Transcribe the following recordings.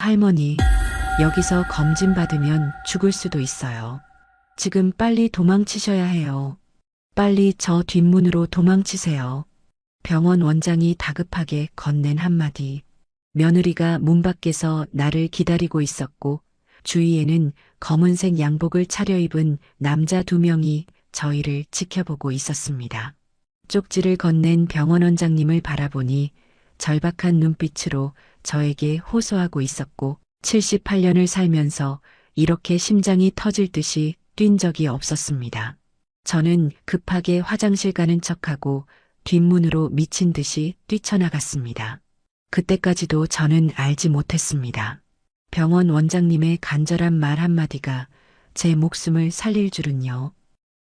할머니, 여기서 검진 받으면 죽을 수도 있어요. 지금 빨리 도망치셔야 해요. 빨리 저 뒷문으로 도망치세요. 병원 원장이 다급하게 건넨 한마디. 며느리가 문 밖에서 나를 기다리고 있었고 주위에는 검은색 양복을 차려입은 남자 2명이 저희를 지켜보고 있었습니다. 쪽지를 건넨 병원 원장님을 바라보니 절박한 눈빛으로 저에게 호소하고 있었고 78년을 살면서 이렇게 심장이 터질 듯이 뛴 적이 없었습니다. 저는 급하게 화장실 가는 척하고 뒷문으로 미친 듯이 뛰쳐나갔습니다. 그때까지도 저는 알지 못했습니다. 병원 원장님의 간절한 말 한마디가 제 목숨을 살릴 줄은요.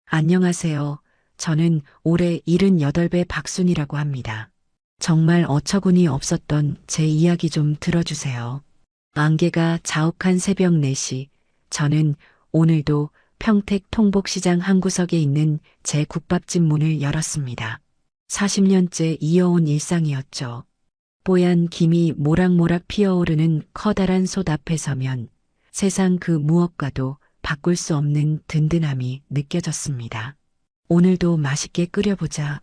안녕하세요. 저는 올해 78배 박순이라고 합니다. 정말 어처구니 없었던 제 이야기 좀 들어주세요. 안개가 자욱한 새벽 4시, 저는 오늘도 평택 통복시장 한 구석에 있는 제 국밥집 문을 열었습니다. 40년째 이어온 일상이었죠. 뽀얀 김이 모락모락 피어오르는 커다란 솥 앞에 서면 세상 그 무엇과도 바꿀 수 없는 든든함이 느껴졌습니다. 오늘도 맛있게 끓여보자.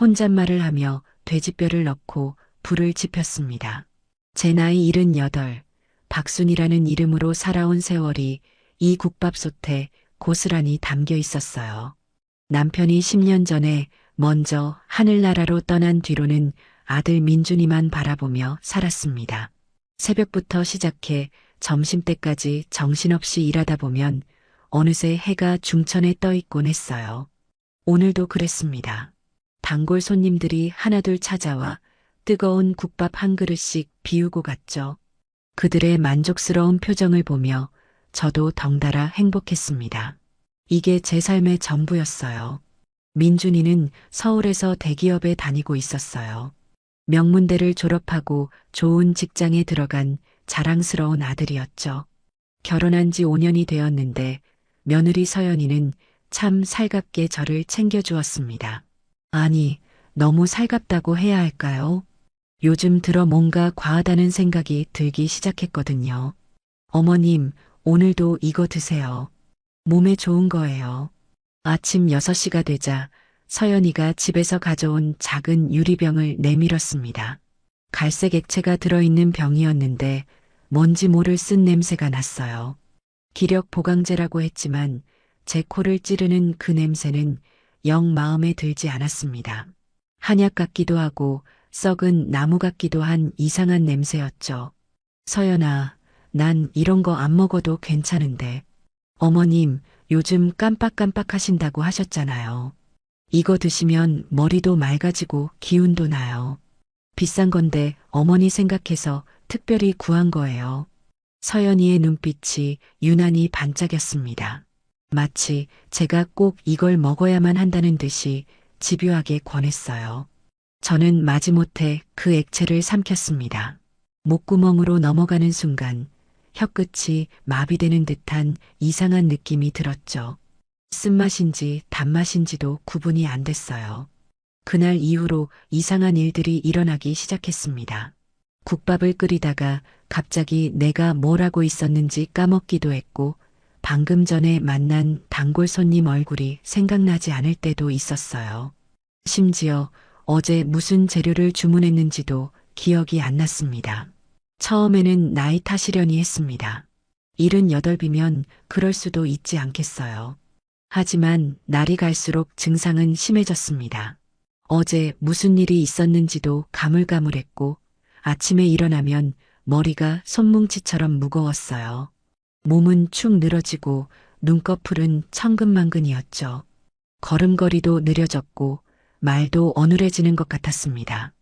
혼잣말을 하며 돼지뼈를 넣고 불을 지폈습니다. 제 나이 78, 박순이라는 이름으로 살아온 세월이 이 국밥솥에 고스란히 담겨 있었어요. 남편이 10년 전에 먼저 하늘나라로 떠난 뒤로는 아들 민준이만 바라보며 살았습니다. 새벽부터 시작해 점심때까지 정신없이 일하다 보면 어느새 해가 중천에 떠 있곤 했어요. 오늘도 그랬습니다. 단골 손님들이 하나둘 찾아와 뜨거운 국밥 한 그릇씩 비우고 갔죠. 그들의 만족스러운 표정을 보며 저도 덩달아 행복했습니다. 이게 제 삶의 전부였어요. 민준이는 서울에서 대기업에 다니고 있었어요. 명문대를 졸업하고 좋은 직장에 들어간 자랑스러운 아들이었죠. 결혼한 지 5년이 되었는데 며느리 서연이는 참 살갑게 저를 챙겨주었습니다. 아니, 너무 살갑다고 해야 할까요? 요즘 들어 뭔가 과하다는 생각이 들기 시작했거든요. 어머님, 오늘도 이거 드세요. 몸에 좋은 거예요. 아침 6시가 되자 서연이가 집에서 가져온 작은 유리병을 내밀었습니다. 갈색 액체가 들어있는 병이었는데 뭔지 모를 쓴 냄새가 났어요. 기력 보강제라고 했지만 제 코를 찌르는 그 냄새는 영 마음에 들지 않았습니다. 한약 같기도 하고 썩은 나무 같기도 한 이상한 냄새였죠. 서연아, 난 이런 거 안 먹어도 괜찮은데. 어머님, 요즘 깜빡깜빡 하신다고 하셨잖아요. 이거 드시면 머리도 맑아지고 기운도 나요. 비싼 건데 어머니 생각해서 특별히 구한 거예요. 서연이의 눈빛이 유난히 반짝였습니다. 마치 제가 꼭 이걸 먹어야만 한다는 듯이 집요하게 권했어요. 저는 마지못해 그 액체를 삼켰습니다. 목구멍으로 넘어가는 순간 혀끝이 마비되는 듯한 이상한 느낌이 들었죠. 쓴맛인지 단맛인지도 구분이 안 됐어요. 그날 이후로 이상한 일들이 일어나기 시작했습니다. 국밥을 끓이다가 갑자기 내가 뭘 하고 있었는지 까먹기도 했고 방금 전에 만난 단골 손님 얼굴이 생각나지 않을 때도 있었어요. 심지어 어제 무슨 재료를 주문했는지도 기억이 안 났습니다. 처음에는 나이 탓이려니 했습니다. 78이면 그럴 수도 있지 않겠어요. 하지만 날이 갈수록 증상은 심해졌습니다. 어제 무슨 일이 있었는지도 가물가물했고 아침에 일어나면 머리가 손뭉치처럼 무거웠어요. 몸은 축 늘어지고 눈꺼풀은 천근만근이었죠. 걸음걸이도 느려졌고 말도 어눌해지는 것 같았습니다.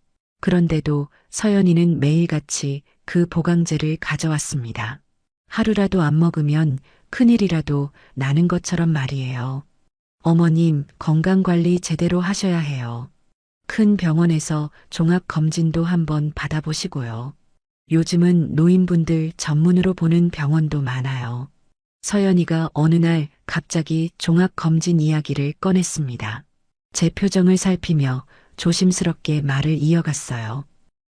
그런데도 서연이는 매일같이 그 보강제를 가져왔습니다. 하루라도 안 먹으면 큰일이라도 나는 것처럼 말이에요. 어머님, 건강관리 제대로 하셔야 해요. 큰 병원에서 종합검진도 한번 받아보시고요. 요즘은 노인분들 전문으로 보는 병원도 많아요. 서연이가 어느 날 갑자기 종합검진 이야기를 꺼냈습니다. 제 표정을 살피며 조심스럽게 말을 이어갔어요.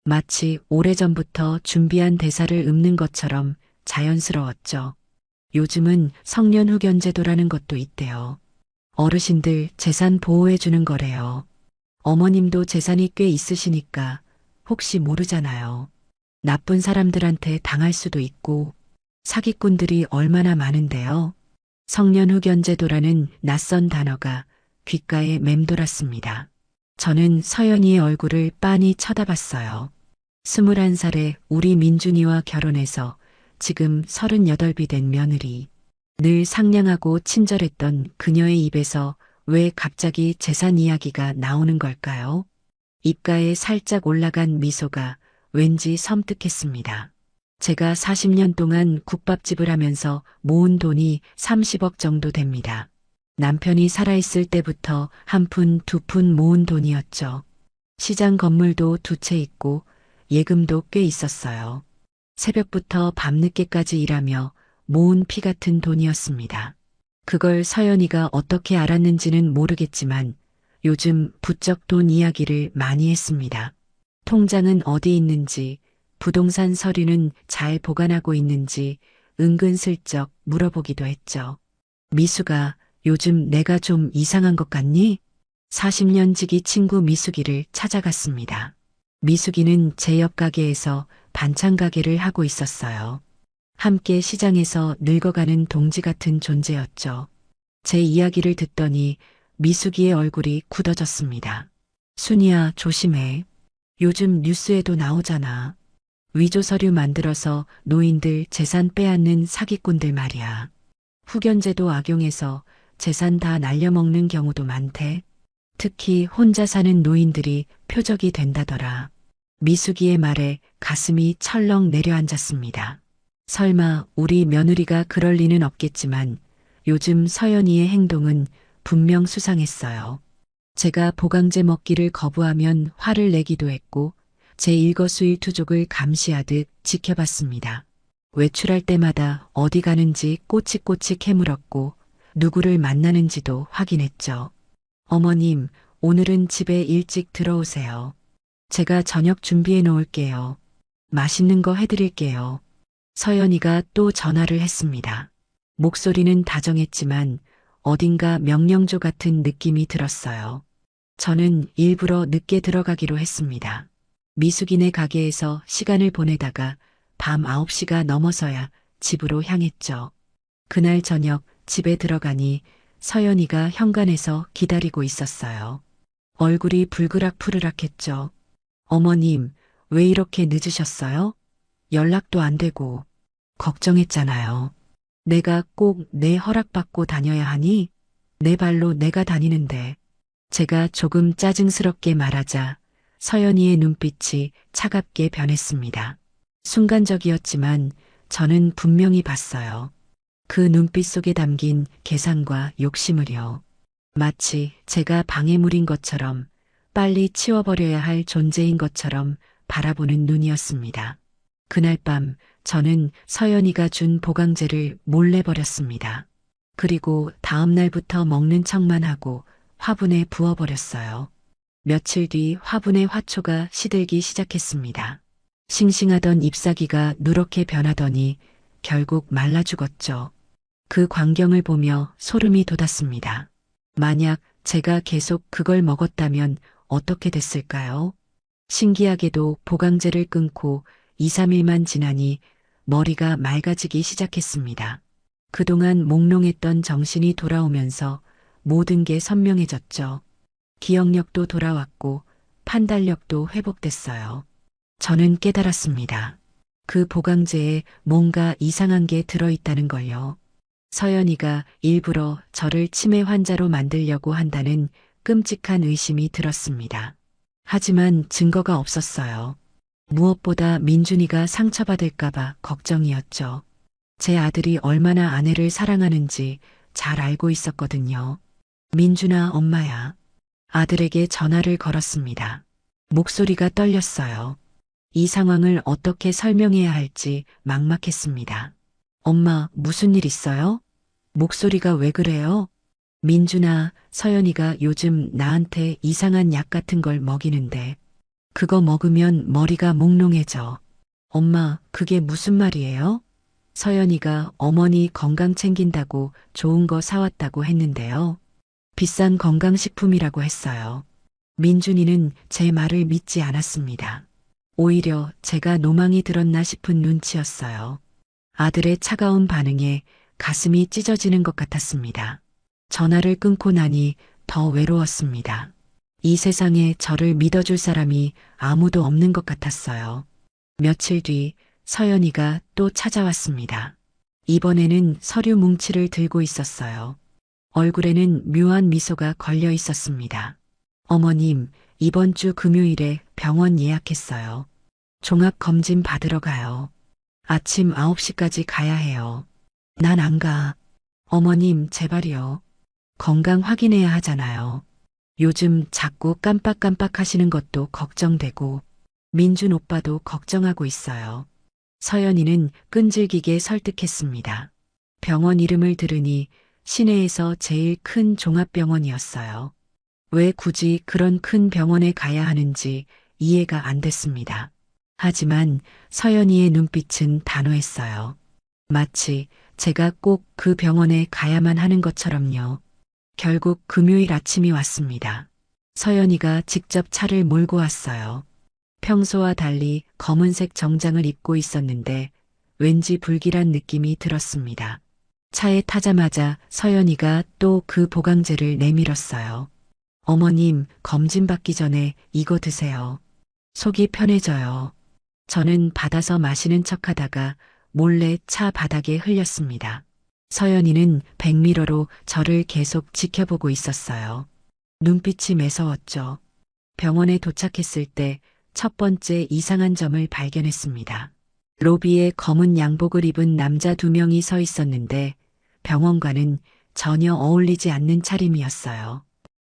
마치 오래전부터 준비한 대사를 읊는 것처럼 자연스러웠죠. 요즘은 성년 후견 제도라는 것도 있대요. 어르신들 재산 보호해 주는 거래요. 어머님도 재산이 꽤 있으시니까 혹시 모르잖아요. 나쁜 사람들한테 당할 수도 있고 사기꾼들이 얼마나 많은데요. 성년 후견 제도라는 낯선 단어가 귓가에 맴돌았습니다. 저는 서연이의 얼굴을 빤히 쳐다봤어요. 21살에 우리 민준이와 결혼해서 지금 38이 된 며느리. 늘 상냥하고 친절했던 그녀의 입에서 왜 갑자기 재산 이야기가 나오는 걸까요? 입가에 살짝 올라간 미소가 왠지 섬뜩했습니다. 제가 40년 동안 국밥집을 하면서 모은 돈이 30억 정도 됩니다. 남편이 살아있을 때부터 한 푼, 두 푼 모은 돈이었죠. 시장 건물도 두 채 있고 예금도 꽤 있었어요. 새벽부터 밤늦게까지 일하며 모은 피 같은 돈이었습니다. 그걸 서연이가 어떻게 알았는지는 모르겠지만 요즘 부쩍 돈 이야기를 많이 했습니다. 통장은 어디 있는지, 부동산 서류는 잘 보관하고 있는지 은근슬쩍 물어보기도 했죠. 미수가 요즘 내가 좀 이상한 것 같니? 40년 지기 친구 미숙이를 찾아갔습니다. 미숙이는 제 옆 가게에서 반찬 가게를 하고 있었어요. 함께 시장에서 늙어가는 동지 같은 존재였죠. 제 이야기를 듣더니 미숙이의 얼굴이 굳어졌습니다. 순이야, 조심해. 요즘 뉴스에도 나오잖아. 위조 서류 만들어서 노인들 재산 빼앗는 사기꾼들 말이야. 후견제도 악용해서 재산 다 날려먹는 경우도 많대. 특히 혼자 사는 노인들이 표적이 된다더라. 미숙이의 말에 가슴이 철렁 내려앉았습니다. 설마 우리 며느리가 그럴 리는 없겠지만 요즘 서연이의 행동은 분명 수상했어요. 제가 보강제 먹기를 거부하면 화를 내기도 했고 제 일거수일투족을 감시하듯 지켜봤습니다. 외출할 때마다 어디 가는지 꼬치꼬치 캐물었고 누구를 만나는지도 확인했죠. 어머님, 오늘은 집에 일찍 들어오세요. 제가 저녁 준비해 놓을게요. 맛있는 거 해드릴게요. 서연이가 또 전화를 했습니다. 목소리는 다정했지만 어딘가 명령조 같은 느낌이 들었어요. 저는 일부러 늦게 들어가기로 했습니다. 미숙이네 가게에서 시간을 보내다가 밤 9시가 넘어서야 집으로 향했죠. 그날 저녁 집에 들어가니 서연이가 현관에서 기다리고 있었어요. 얼굴이 불그락푸르락했죠. 어머님, 왜 이렇게 늦으셨어요? 연락도 안 되고 걱정했잖아요. 내가 꼭 내 허락받고 다녀야 하니? 내 발로 내가 다니는데. 제가 조금 짜증스럽게 말하자 서연이의 눈빛이 차갑게 변했습니다. 순간적이었지만 저는 분명히 봤어요. 그 눈빛 속에 담긴 계산과 욕심을요. 마치 제가 방해물인 것처럼 빨리 치워버려야 할 존재인 것처럼 바라보는 눈이었습니다. 그날 밤 저는 서연이가 준 보강제를 몰래 버렸습니다. 그리고 다음 날부터 먹는 척만 하고 화분에 부어버렸어요. 며칠 뒤 화분의 화초가 시들기 시작했습니다. 싱싱하던 잎사귀가 누렇게 변하더니 결국 말라 죽었죠. 그 광경을 보며 소름이 돋았습니다. 만약 제가 계속 그걸 먹었다면 어떻게 됐을까요? 신기하게도 보강제를 끊고 2, 3일만 지나니 머리가 맑아지기 시작했습니다. 그동안 몽롱했던 정신이 돌아오면서 모든 게 선명해졌죠. 기억력도 돌아왔고 판단력도 회복됐어요. 저는 깨달았습니다. 그 보강제에 뭔가 이상한 게 들어있다는 걸요. 서연이가 일부러 저를 치매 환자로 만들려고 한다는 끔찍한 의심이 들었습니다. 하지만 증거가 없었어요. 무엇보다 민준이가 상처받을까봐 걱정이었죠. 제 아들이 얼마나 아내를 사랑하는지 잘 알고 있었거든요. 민준아, 엄마야. 아들에게 전화를 걸었습니다. 목소리가 떨렸어요. 이 상황을 어떻게 설명해야 할지 막막했습니다. 엄마, 무슨 일 있어요? 목소리가 왜 그래요? 민준아, 서연이가 요즘 나한테 이상한 약 같은 걸 먹이는데 그거 먹으면 머리가 몽롱해져. 엄마, 그게 무슨 말이에요? 서연이가 어머니 건강 챙긴다고 좋은 거 사왔다고 했는데요. 비싼 건강식품이라고 했어요. 민준이는 제 말을 믿지 않았습니다. 오히려 제가 노망이 들었나 싶은 눈치였어요. 아들의 차가운 반응에 가슴이 찢어지는 것 같았습니다. 전화를 끊고 나니 더 외로웠습니다. 이 세상에 저를 믿어줄 사람이 아무도 없는 것 같았어요. 며칠 뒤 서연이가 또 찾아왔습니다. 이번에는 서류 뭉치를 들고 있었어요. 얼굴에는 묘한 미소가 걸려 있었습니다. 어머님, 이번 주 금요일에 병원 예약했어요. 종합검진 받으러 가요. 아침 9시까지 가야 해요. 난 안 가. 어머님, 제발이요. 건강 확인해야 하잖아요. 요즘 자꾸 깜빡깜빡 하시는 것도 걱정되고, 민준 오빠도 걱정하고 있어요. 서연이는 끈질기게 설득했습니다. 병원 이름을 들으니 시내에서 제일 큰 종합병원이었어요. 왜 굳이 그런 큰 병원에 가야 하는지 이해가 안 됐습니다. 하지만 서연이의 눈빛은 단호했어요. 마치 제가 꼭 그 병원에 가야만 하는 것처럼요. 결국 금요일 아침이 왔습니다. 서연이가 직접 차를 몰고 왔어요. 평소와 달리 검은색 정장을 입고 있었는데 왠지 불길한 느낌이 들었습니다. 차에 타자마자 서연이가 또 그 보강제를 내밀었어요. 어머님, 검진 받기 전에 이거 드세요. 속이 편해져요. 저는 받아서 마시는 척 하다가 몰래 차 바닥에 흘렸습니다. 서연이는 백미러로 저를 계속 지켜보고 있었어요. 눈빛이 매서웠죠. 병원에 도착했을 때 첫 번째 이상한 점을 발견했습니다. 로비에 검은 양복을 입은 남자 2명이 서 있었는데 병원과는 전혀 어울리지 않는 차림이었어요.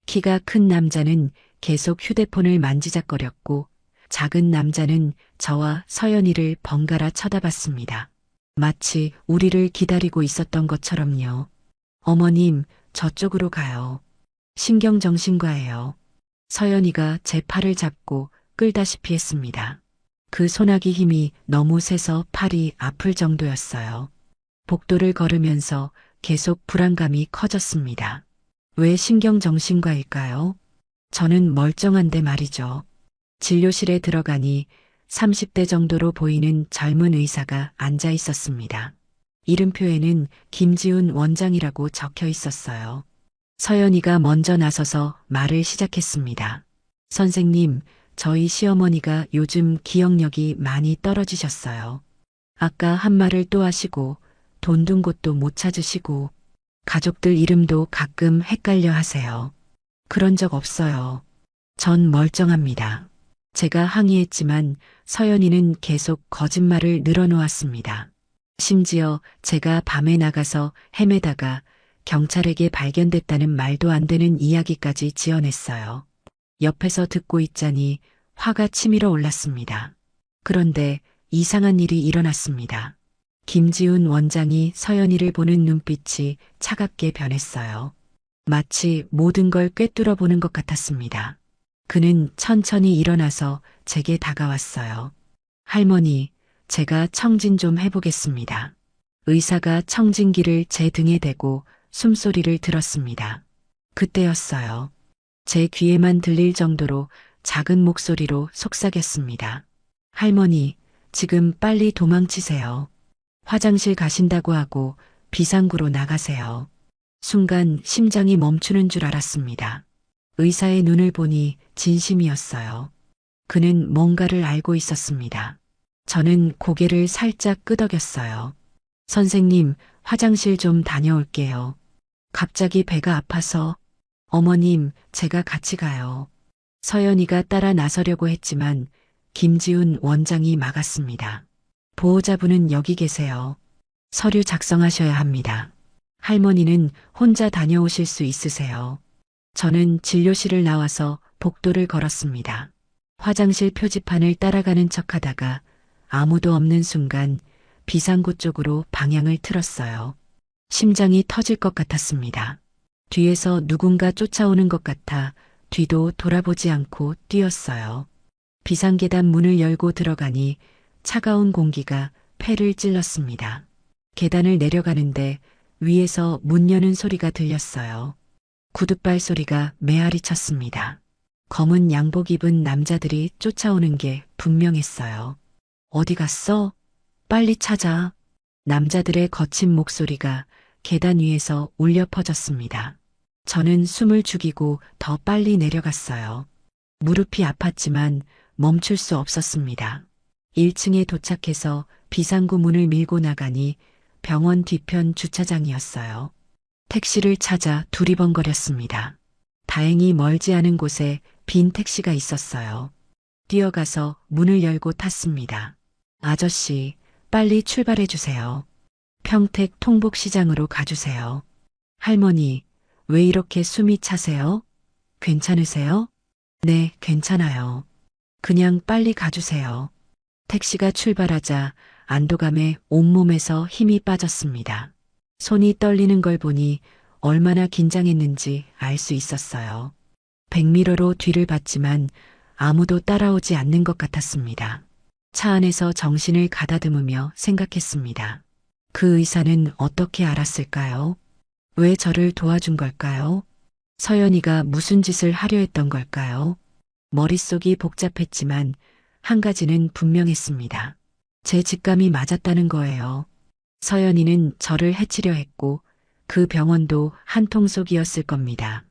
키가 큰 남자는 계속 휴대폰을 만지작거렸고 작은 남자는 저와 서연이를 번갈아 쳐다봤습니다. 마치 우리를 기다리고 있었던 것처럼요. 어머님, 저쪽으로 가요. 신경정신과예요. 서연이가 제 팔을 잡고 끌다시피 했습니다. 그 소나기 힘이 너무 세서 팔이 아플 정도였어요. 복도를 걸으면서 계속 불안감이 커졌습니다. 왜 신경정신과일까요? 저는 멀쩡한데 말이죠. 진료실에 들어가니 30대 정도로 보이는 젊은 의사가 앉아 있었습니다. 이름표에는 김지훈 원장이라고 적혀 있었어요. 서연이가 먼저 나서서 말을 시작했습니다. 선생님, 저희 시어머니가 요즘 기억력이 많이 떨어지셨어요. 아까 한 말을 또 하시고 돈 둔 곳도 못 찾으시고 가족들 이름도 가끔 헷갈려 하세요. 그런 적 없어요. 전 멀쩡합니다. 제가 항의했지만 서연이는 계속 거짓말을 늘어놓았습니다. 심지어 제가 밤에 나가서 헤매다가 경찰에게 발견됐다는 말도 안 되는 이야기까지 지어냈어요. 옆에서 듣고 있자니 화가 치밀어 올랐습니다. 그런데 이상한 일이 일어났습니다. 김지훈 원장이 서연이를 보는 눈빛이 차갑게 변했어요. 마치 모든 걸 꿰뚫어 보는 것 같았습니다. 그는 천천히 일어나서 제게 다가왔어요. 할머니, 제가 청진 좀 해보겠습니다. 의사가 청진기를 제 등에 대고 숨소리를 들었습니다. 그때였어요. 제 귀에만 들릴 정도로 작은 목소리로 속삭였습니다. 할머니, 지금 빨리 도망치세요. 화장실 가신다고 하고 비상구로 나가세요. 순간 심장이 멈추는 줄 알았습니다. 의사의 눈을 보니 진심이었어요. 그는 뭔가를 알고 있었습니다. 저는 고개를 살짝 끄덕였어요. 선생님, 화장실 좀 다녀올게요. 갑자기 배가 아파서. 어머님, 제가 같이 가요. 서연이가 따라 나서려고 했지만 김지훈 원장이 막았습니다. 보호자분은 여기 계세요. 서류 작성하셔야 합니다. 할머니는 혼자 다녀오실 수 있으세요. 저는 진료실을 나와서 복도를 걸었습니다. 화장실 표지판을 따라가는 척하다가 아무도 없는 순간 비상구 쪽으로 방향을 틀었어요. 심장이 터질 것 같았습니다. 뒤에서 누군가 쫓아오는 것 같아 뒤도 돌아보지 않고 뛰었어요. 비상계단 문을 열고 들어가니 차가운 공기가 폐를 찔렀습니다. 계단을 내려가는데 위에서 문 여는 소리가 들렸어요. 구둣발 소리가 메아리 쳤습니다. 검은 양복 입은 남자들이 쫓아오는 게 분명했어요. 어디 갔어? 빨리 찾아. 남자들의 거친 목소리가 계단 위에서 울려 퍼졌습니다. 저는 숨을 죽이고 더 빨리 내려갔어요. 무릎이 아팠지만 멈출 수 없었습니다. 1층에 도착해서 비상구 문을 밀고 나가니 병원 뒤편 주차장이었어요. 택시를 찾아 두리번거렸습니다. 다행히 멀지 않은 곳에 빈 택시가 있었어요. 뛰어가서 문을 열고 탔습니다. 아저씨, 빨리 출발해 주세요. 평택 통복시장으로 가주세요. 할머니, 왜 이렇게 숨이 차세요? 괜찮으세요? 네, 괜찮아요. 그냥 빨리 가주세요. 택시가 출발하자 안도감에 온몸에서 힘이 빠졌습니다. 손이 떨리는 걸 보니 얼마나 긴장했는지 알 수 있었어요. 백미러로 뒤를 봤지만 아무도 따라오지 않는 것 같았습니다. 차 안에서 정신을 가다듬으며 생각했습니다. 그 의사는 어떻게 알았을까요? 왜 저를 도와준 걸까요? 서연이가 무슨 짓을 하려 했던 걸까요? 머릿속이 복잡했지만 한 가지는 분명했습니다. 제 직감이 맞았다는 거예요. 서연이는 저를 해치려 했고 그 병원도 한통속이었을 겁니다.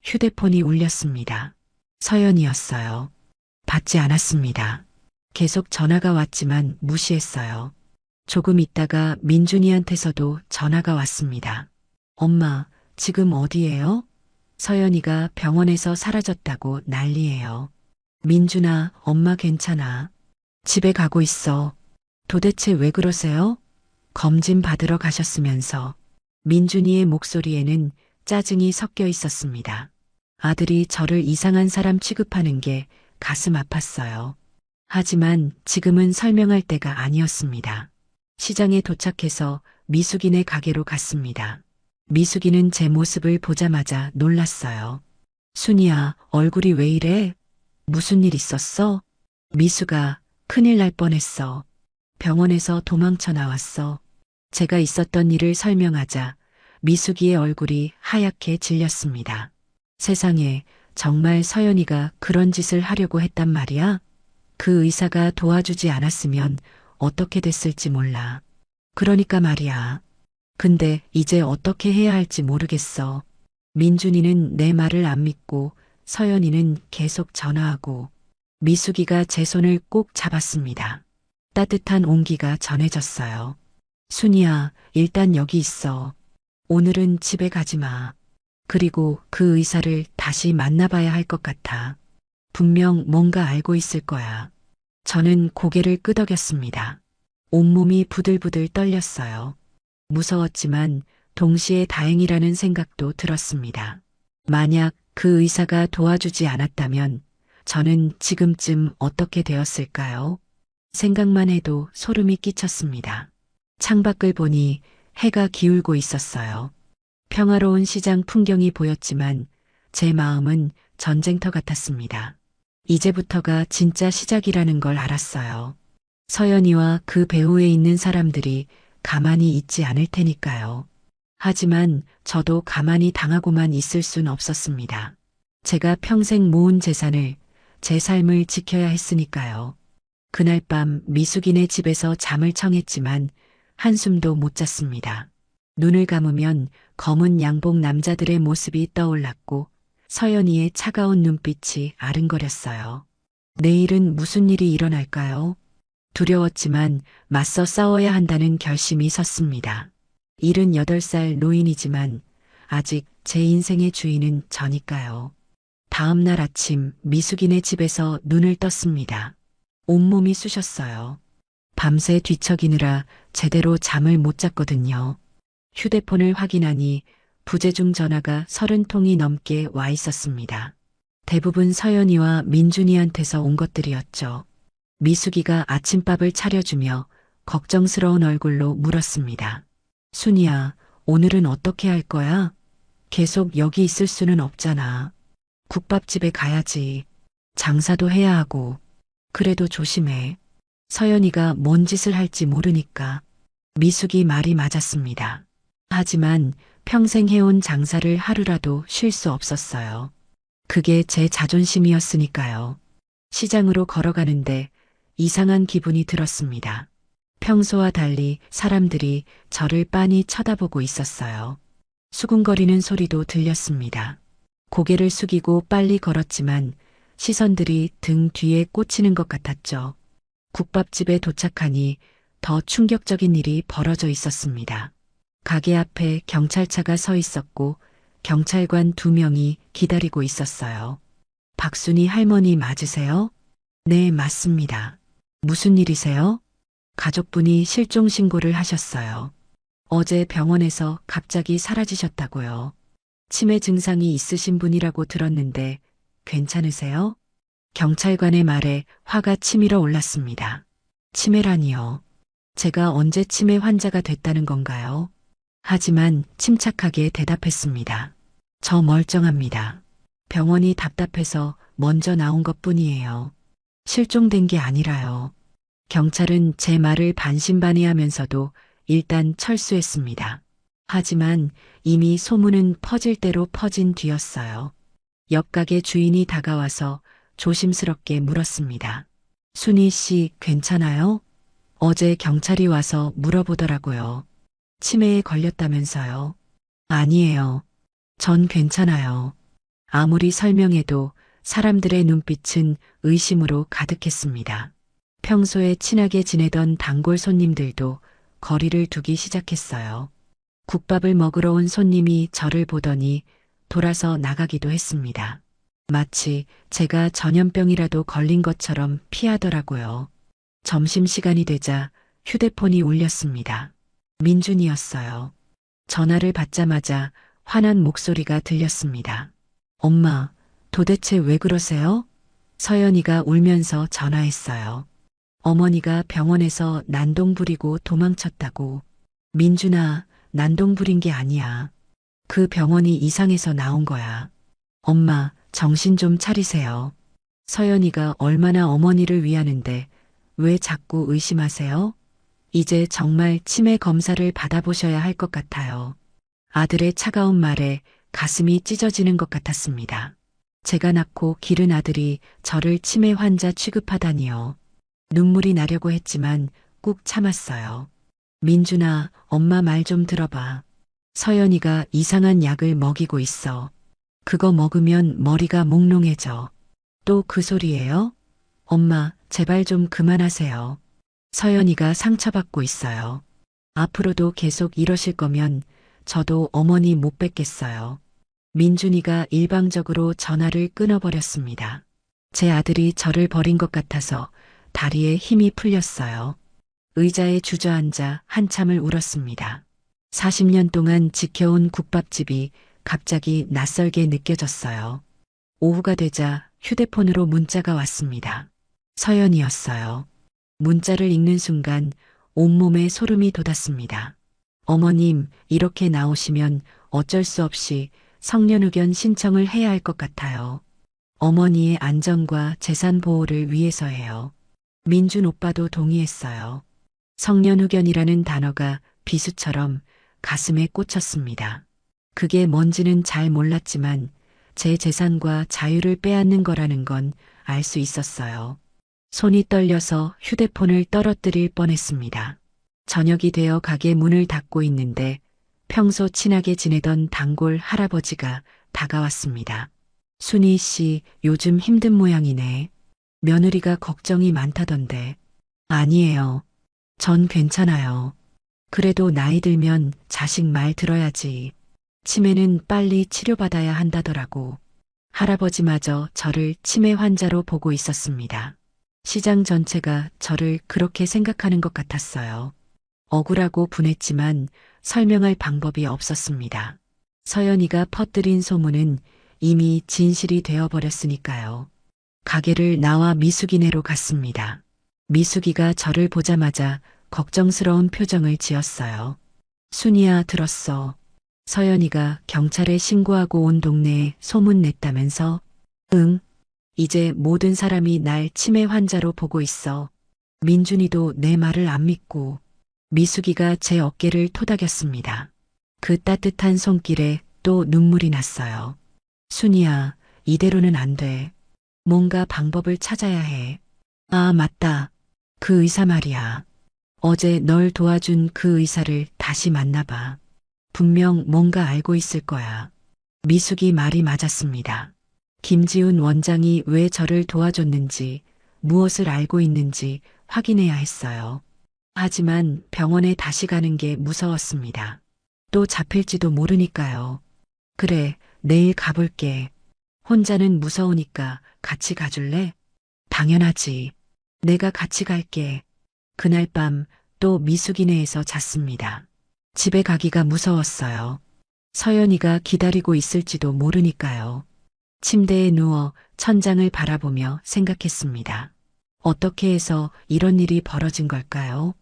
휴대폰이 울렸습니다. 서연이었어요. 받지 않았습니다. 계속 전화가 왔지만 무시했어요. 조금 있다가 민준이한테서도 전화가 왔습니다. 엄마, 지금 어디예요? 서연이가 병원에서 사라졌다고 난리예요. 민준아, 엄마 괜찮아. 집에 가고 있어. 도대체 왜 그러세요? 검진 받으러 가셨으면서. 민준이의 목소리에는 짜증이 섞여 있었습니다. 아들이 저를 이상한 사람 취급하는 게 가슴 아팠어요. 하지만 지금은 설명할 때가 아니었습니다. 시장에 도착해서 미숙이네 가게로 갔습니다. 미숙이는 제 모습을 보자마자 놀랐어요. 순이야, 얼굴이 왜 이래? 무슨 일 있었어? 미숙아, 큰일 날 뻔했어. 병원에서 도망쳐 나왔어. 제가 있었던 일을 설명하자 미숙이의 얼굴이 하얗게 질렸습니다. 세상에, 정말 서연이가 그런 짓을 하려고 했단 말이야? 그 의사가 도와주지 않았으면 어떻게 됐을지 몰라. 그러니까 말이야. 근데 이제 어떻게 해야 할지 모르겠어. 민준이는 내 말을 안 믿고 서연이는 계속 전화하고 미숙이가 제 손을 꼭 잡았습니다. 따뜻한 온기가 전해졌어요. 순이야, 일단 여기 있어. 오늘은 집에 가지 마. 그리고 그 의사를 다시 만나봐야 할 것 같아. 분명 뭔가 알고 있을 거야. 저는 고개를 끄덕였습니다. 온몸이 부들부들 떨렸어요. 무서웠지만 동시에 다행이라는 생각도 들었습니다. 만약 그 의사가 도와주지 않았다면 저는 지금쯤 어떻게 되었을까요? 생각만 해도 소름이 끼쳤습니다. 창밖을 보니 해가 기울고 있었어요. 평화로운 시장 풍경이 보였지만 제 마음은 전쟁터 같았습니다. 이제부터가 진짜 시작이라는 걸 알았어요. 서연이와 그 배후에 있는 사람들이 가만히 있지 않을 테니까요. 하지만 저도 가만히 당하고만 있을 순 없었습니다. 제가 평생 모은 재산을, 제 삶을 지켜야 했으니까요. 그날 밤 미숙이네 집에서 잠을 청했지만 한숨도 못 잤습니다. 눈을 감으면 검은 양복 남자들의 모습이 떠올랐고 서연이의 차가운 눈빛이 아른거렸어요. 내일은 무슨 일이 일어날까요? 두려웠지만 맞서 싸워야 한다는 결심이 섰습니다. 78살 노인이지만 아직 제 인생의 주인은 저니까요. 다음 날 아침 미숙이네 집에서 눈을 떴습니다. 온몸이 쑤셨어요. 밤새 뒤척이느라 제대로 잠을 못 잤거든요. 휴대폰을 확인하니 부재중 전화가 30통이 넘게 와 있었습니다. 대부분 서연이와 민준이한테서 온 것들이었죠. 미숙이가 아침밥을 차려주며 걱정스러운 얼굴로 물었습니다. 순이야, 오늘은 어떻게 할 거야? 계속 여기 있을 수는 없잖아. 국밥집에 가야지. 장사도 해야 하고. 그래도 조심해. 서연이가 뭔 짓을 할지 모르니까. 미숙이 말이 맞았습니다. 하지만 평생 해온 장사를 하루라도 쉴 수 없었어요. 그게 제 자존심이었으니까요. 시장으로 걸어가는데 이상한 기분이 들었습니다. 평소와 달리 사람들이 저를 빤히 쳐다보고 있었어요. 수군거리는 소리도 들렸습니다. 고개를 숙이고 빨리 걸었지만 시선들이 등 뒤에 꽂히는 것 같았죠. 국밥집에 도착하니 더 충격적인 일이 벌어져 있었습니다. 가게 앞에 경찰차가 서 있었고 경찰관 2명이 기다리고 있었어요. 박순희 할머니 맞으세요? 네, 맞습니다. 무슨 일이세요? 가족분이 실종 신고를 하셨어요. 어제 병원에서 갑자기 사라지셨다고요. 치매 증상이 있으신 분이라고 들었는데 괜찮으세요? 경찰관의 말에 화가 치밀어 올랐습니다. 치매라니요. 제가 언제 치매 환자가 됐다는 건가요? 하지만 침착하게 대답했습니다. 저 멀쩡합니다. 병원이 답답해서 먼저 나온 것뿐이에요. 실종된 게 아니라요. 경찰은 제 말을 반신반의하면서도 일단 철수했습니다. 하지만 이미 소문은 퍼질 대로 퍼진 뒤였어요. 옆 가게 주인이 다가와서 조심스럽게 물었습니다. 순희 씨 괜찮아요? 어제 경찰이 와서 물어보더라고요. 치매에 걸렸다면서요. 아니에요. 전 괜찮아요. 아무리 설명해도 사람들의 눈빛은 의심으로 가득했습니다. 평소에 친하게 지내던 단골 손님들도 거리를 두기 시작했어요. 국밥을 먹으러 온 손님이 저를 보더니 돌아서 나가기도 했습니다. 마치 제가 전염병이라도 걸린 것처럼 피하더라고요. 점심시간이 되자 휴대폰이 울렸습니다. 민준이었어요. 전화를 받자마자 화난 목소리가 들렸습니다. 엄마, 도대체 왜 그러세요? 서연이가 울면서 전화했어요. 어머니가 병원에서 난동 부리고 도망쳤다고. 민준아, 난동 부린 게 아니야. 그 병원이 이상해서 나온 거야. 엄마, 정신 좀 차리세요. 서연이가 얼마나 어머니를 위하는데 왜 자꾸 의심하세요? 이제 정말 치매 검사를 받아보셔야 할 것 같아요. 아들의 차가운 말에 가슴이 찢어지는 것 같았습니다. 제가 낳고 기른 아들이 저를 치매 환자 취급하다니요. 눈물이 나려고 했지만 꾹 참았어요. 민준아, 엄마 말 좀 들어봐. 서연이가 이상한 약을 먹이고 있어. 그거 먹으면 머리가 몽롱해져. 또 그 소리예요? 엄마, 제발 좀 그만하세요. 서연이가 상처받고 있어요. 앞으로도 계속 이러실 거면 저도 어머니 못 뵙겠어요. 민준이가 일방적으로 전화를 끊어버렸습니다. 제 아들이 저를 버린 것 같아서 다리에 힘이 풀렸어요. 의자에 주저앉아 한참을 울었습니다. 40년 동안 지켜온 국밥집이 갑자기 낯설게 느껴졌어요. 오후가 되자 휴대폰으로 문자가 왔습니다. 서연이었어요. 문자를 읽는 순간 온몸에 소름이 돋았습니다. 어머님, 이렇게 나오시면 어쩔 수 없이 성년의견 신청을 해야 할 것 같아요. 어머니의 안전과 재산 보호를 위해서예요. 민준 오빠도 동의했어요. 성년의견이라는 단어가 비수처럼 가슴에 꽂혔습니다. 그게 뭔지는 잘 몰랐지만 제 재산과 자유를 빼앗는 거라는 건 알 수 있었어요. 손이 떨려서 휴대폰을 떨어뜨릴 뻔했습니다. 저녁이 되어 가게 문을 닫고 있는데 평소 친하게 지내던 단골 할아버지가 다가왔습니다. 순희 씨, 요즘 힘든 모양이네. 며느리가 걱정이 많다던데. 아니에요. 전 괜찮아요. 그래도 나이 들면 자식 말 들어야지. 치매는 빨리 치료받아야 한다더라고. 할아버지마저 저를 치매 환자로 보고 있었습니다. 시장 전체가 저를 그렇게 생각하는 것 같았어요. 억울하고 분했지만 설명할 방법이 없었습니다. 서연이가 퍼뜨린 소문은 이미 진실이 되어버렸으니까요. 가게를 나와 미숙이네로 갔습니다. 미숙이가 저를 보자마자 걱정스러운 표정을 지었어요. 순이야, 들었어. 서연이가 경찰에 신고하고 온 동네에 소문 냈다면서? 응. 이제 모든 사람이 날 치매 환자로 보고 있어. 민준이도 내 말을 안 믿고 미숙이가 제 어깨를 토닥였습니다. 그 따뜻한 손길에 또 눈물이 났어요. 순이야, 이대로는 안 돼. 뭔가 방법을 찾아야 해. 아, 맞다. 그 의사 말이야. 어제 널 도와준 그 의사를 다시 만나봐. 분명 뭔가 알고 있을 거야. 미숙이 말이 맞았습니다. 김지훈 원장이 왜 저를 도와줬는지, 무엇을 알고 있는지 확인해야 했어요. 하지만 병원에 다시 가는 게 무서웠습니다. 또 잡힐지도 모르니까요. 그래, 내일 가볼게. 혼자는 무서우니까 같이 가줄래? 당연하지. 내가 같이 갈게. 그날 밤 또 미숙이네에서 잤습니다. 집에 가기가 무서웠어요. 서연이가 기다리고 있을지도 모르니까요. 침대에 누워 천장을 바라보며 생각했습니다. 어떻게 해서 이런 일이 벌어진 걸까요?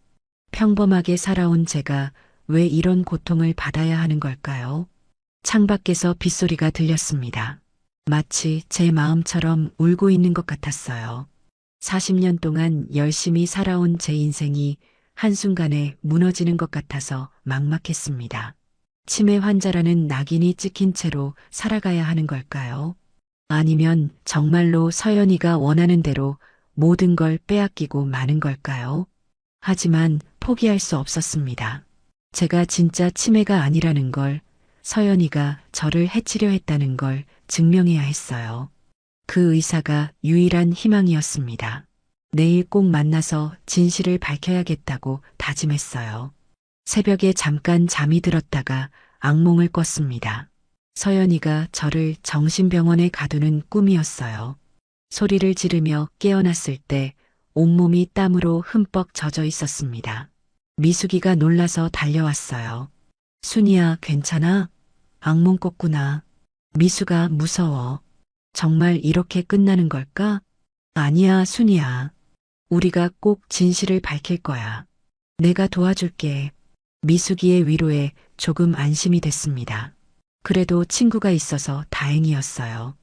평범하게 살아온 제가 왜 이런 고통을 받아야 하는 걸까요? 창밖에서 빗소리가 들렸습니다. 마치 제 마음처럼 울고 있는 것 같았어요. 40년 동안 열심히 살아온 제 인생이 한순간에 무너지는 것 같아서 막막했습니다. 치매 환자라는 낙인이 찍힌 채로 살아가야 하는 걸까요? 아니면 정말로 서연이가 원하는 대로 모든 걸 빼앗기고 마는 걸까요? 하지만 포기할 수 없었습니다. 제가 진짜 치매가 아니라는 걸, 서연이가 저를 해치려 했다는 걸 증명해야 했어요. 그 의사가 유일한 희망이었습니다. 내일 꼭 만나서 진실을 밝혀야겠다고 다짐했어요. 새벽에 잠깐 잠이 들었다가 악몽을 꿨습니다. 서연이가 저를 정신병원에 가두는 꿈이었어요. 소리를 지르며 깨어났을 때 온몸이 땀으로 흠뻑 젖어 있었습니다. 미숙이가 놀라서 달려왔어요. 순이야, 괜찮아? 악몽 꿨구나. 미수가 무서워. 정말 이렇게 끝나는 걸까? 아니야, 순이야. 우리가 꼭 진실을 밝힐 거야. 내가 도와줄게. 미숙이의 위로에 조금 안심이 됐습니다. 그래도 친구가 있어서 다행이었어요.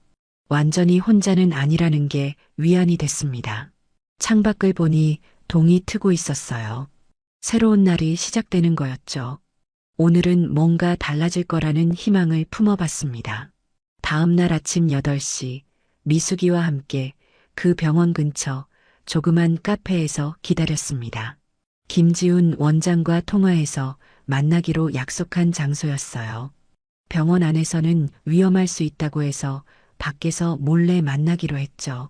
완전히 혼자는 아니라는 게 위안이 됐습니다. 창밖을 보니 동이 트고 있었어요. 새로운 날이 시작되는 거였죠. 오늘은 뭔가 달라질 거라는 희망을 품어봤습니다. 다음 날 아침 8시 미숙이와 함께 그 병원 근처 조그만 카페에서 기다렸습니다. 김지훈 원장과 통화해서 만나기로 약속한 장소였어요. 병원 안에서는 위험할 수 있다고 해서 밖에서 몰래 만나기로 했죠.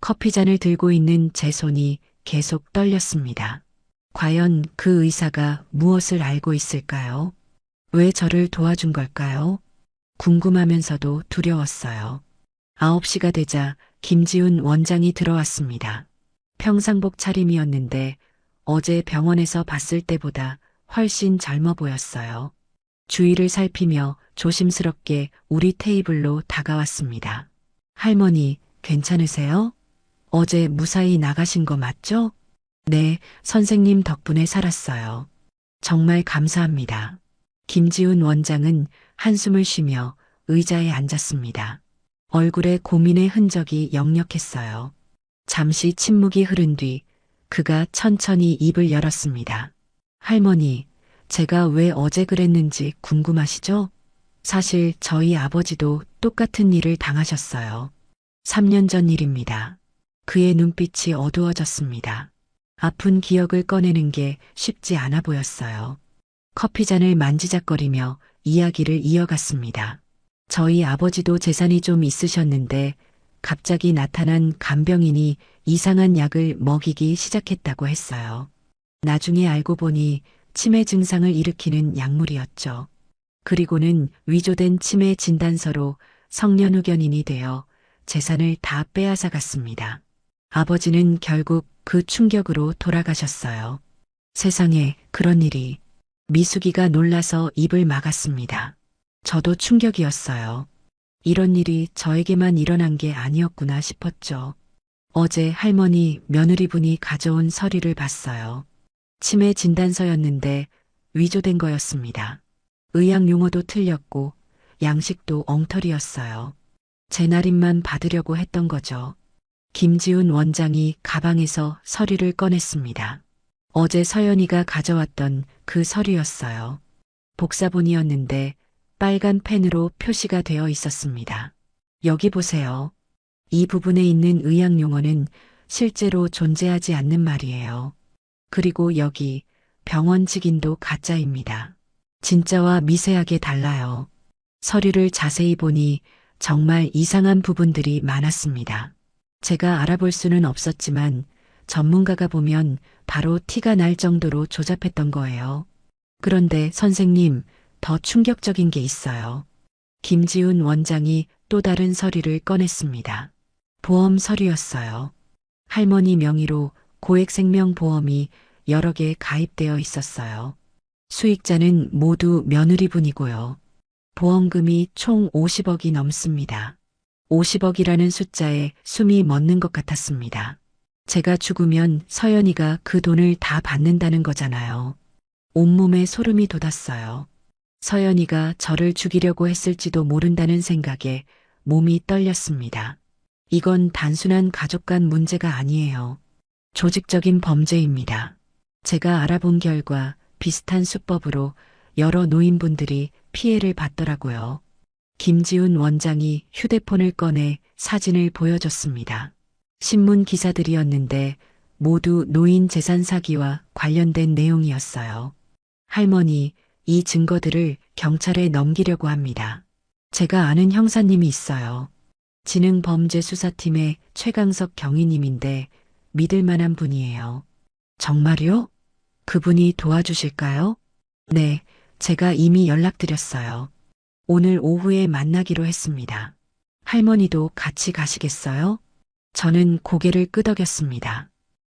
커피잔을 들고 있는 제 손이 계속 떨렸습니다. 과연 그 의사가 무엇을 알고 있을까요? 왜 저를 도와준 걸까요? 궁금하면서도 두려웠어요. 9시가 되자 김지훈 원장이 들어왔습니다. 평상복 차림이었는데 어제 병원에서 봤을 때보다 훨씬 젊어 보였어요. 주위를 살피며 조심스럽게 우리 테이블로 다가왔습니다. 할머니, 괜찮으세요? 어제 무사히 나가신 거 맞죠? 네, 선생님 덕분에 살았어요. 정말 감사합니다. 김지훈 원장은 한숨을 쉬며 의자에 앉았습니다. 얼굴에 고민의 흔적이 역력했어요. 잠시 침묵이 흐른 뒤 그가 천천히 입을 열었습니다. 할머니, 제가 왜 어제 그랬는지 궁금하시죠? 사실 저희 아버지도 똑같은 일을 당하셨어요. 3년 전 일입니다. 그의 눈빛이 어두워졌습니다. 아픈 기억을 꺼내는 게 쉽지 않아 보였어요. 커피잔을 만지작거리며 이야기를 이어갔습니다. 저희 아버지도 재산이 좀 있으셨는데 갑자기 나타난 간병인이 이상한 약을 먹이기 시작했다고 했어요. 나중에 알고 보니 치매 증상을 일으키는 약물이었죠. 그리고는 위조된 치매 진단서로 성년후견인이 되어 재산을 다 빼앗아 갔습니다. 아버지는 결국 그 충격으로 돌아가셨어요. 세상에 그런 일이. 미숙이가 놀라서 입을 막았습니다. 저도 충격이었어요. 이런 일이 저에게만 일어난 게 아니었구나 싶었죠. 어제 할머니 며느리분이 가져온 서류를 봤어요. 치매 진단서였는데 위조된 거였습니다. 의학 용어도 틀렸고 양식도 엉터리였어요. 제 날인만 받으려고 했던 거죠. 김지훈 원장이 가방에서 서류를 꺼냈습니다. 어제 서연이가 가져왔던 그 서류였어요. 복사본이었는데 빨간 펜으로 표시가 되어 있었습니다. 여기 보세요. 이 부분에 있는 의학 용어는 실제로 존재하지 않는 말이에요. 그리고 여기 병원 직인도 가짜입니다. 진짜와 미세하게 달라요. 서류를 자세히 보니 정말 이상한 부분들이 많았습니다. 제가 알아볼 수는 없었지만 전문가가 보면 바로 티가 날 정도로 조잡했던 거예요. 그런데 선생님, 더 충격적인 게 있어요. 김지훈 원장이 또 다른 서류를 꺼냈습니다. 보험 서류였어요. 할머니 명의로 고액생명보험이 여러 개 가입되어 있었어요. 수익자는 모두 며느리분이고요. 보험금이 총 50억이 넘습니다. 50억이라는 숫자에 숨이 멎는 것 같았습니다. 제가 죽으면 서연이가 그 돈을 다 받는다는 거잖아요. 온몸에 소름이 돋았어요. 서연이가 저를 죽이려고 했을지도 모른다는 생각에 몸이 떨렸습니다. 이건 단순한 가족 간 문제가 아니에요. 조직적인 범죄입니다. 제가 알아본 결과 비슷한 수법으로 여러 노인분들이 피해를 받더라고요. 김지훈 원장이 휴대폰을 꺼내 사진을 보여줬습니다. 신문 기사들이었는데 모두 노인 재산 사기와 관련된 내용이었어요. 할머니, 이 증거들을 경찰에 넘기려고 합니다. 제가 아는 형사님이 있어요. 지능범죄수사팀의 최강석 경위님인데 믿을 만한 분이에요. 정말요? 그분이 도와주실까요? 네, 제가 이미 연락드렸어요. 오늘 오후에 만나기로 했습니다. 할머니도 같이 가시겠어요? 저는 고개를 끄덕였습니다.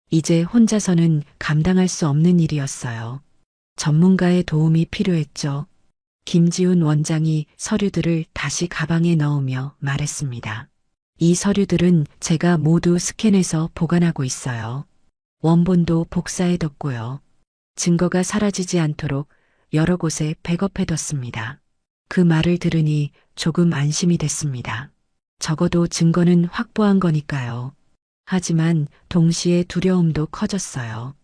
이제 혼자서는 감당할 수 없는 일이었어요. 전문가의 도움이 필요했죠. 김지훈 원장이 서류들을 다시 가방에 넣으며 말했습니다. 이 서류들은 제가 모두 스캔해서 보관하고 있어요. 원본도 복사해뒀고요. 증거가 사라지지 않도록 여러 곳에 백업해뒀습니다. 그 말을 들으니 조금 안심이 됐습니다. 적어도 증거는 확보한 거니까요. 하지만 동시에 두려움도 커졌어요.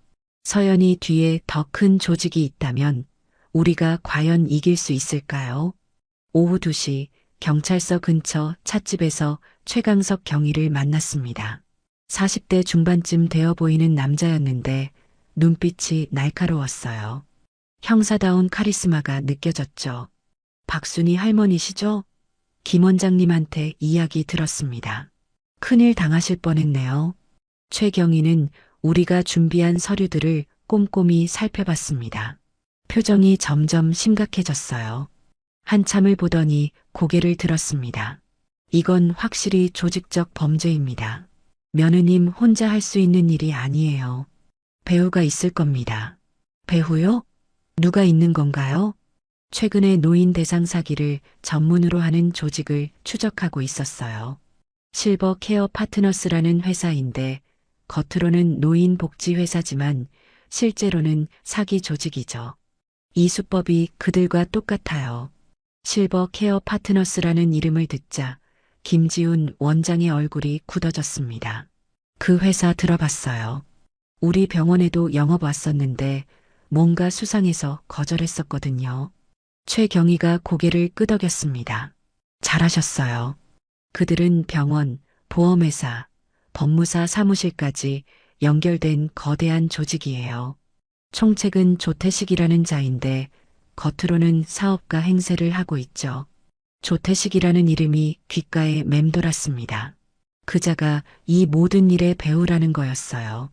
서연이 뒤에 더 큰 조직이 있다면 우리가 과연 이길 수 있을까요? 오후 2시 경찰서 근처 찻집에서 최강석 경위를 만났습니다. 40대 중반쯤 되어 보이는 남자였는데 눈빛이 날카로웠어요. 형사다운 카리스마가 느껴졌죠. 박순희 할머니시죠? 김 원장님한테 이야기 들었습니다. 큰일 당하실 뻔했네요. 최경희는 우리가 준비한 서류들을 꼼꼼히 살펴봤습니다. 표정이 점점 심각해졌어요. 한참을 보더니 고개를 들었습니다. 이건 확실히 조직적 범죄입니다. 며느님 혼자 할 수 있는 일이 아니에요. 배우가 있을 겁니다. 배우요? 누가 있는 건가요? 최근에 노인 대상 사기를 전문으로 하는 조직을 추적하고 있었어요. 실버 케어 파트너스라는 회사인데 겉으로는 노인 복지 회사지만 실제로는 사기 조직이죠. 이 수법이 그들과 똑같아요. 실버 케어 파트너스라는 이름을 듣자 김지훈 원장의 얼굴이 굳어졌습니다. 그 회사 들어봤어요. 우리 병원에도 영업 왔었는데 뭔가 수상해서 거절했었거든요. 최경희가 고개를 끄덕였습니다. 잘하셨어요. 그들은 병원, 보험회사, 법무사 사무실까지 연결된 거대한 조직이에요. 총책은 조태식이라는 자인데 겉으로는 사업가 행세를 하고 있죠. 조태식이라는 이름이 귓가에 맴돌았습니다. 그자가 이 모든 일의 배우라는 거였어요.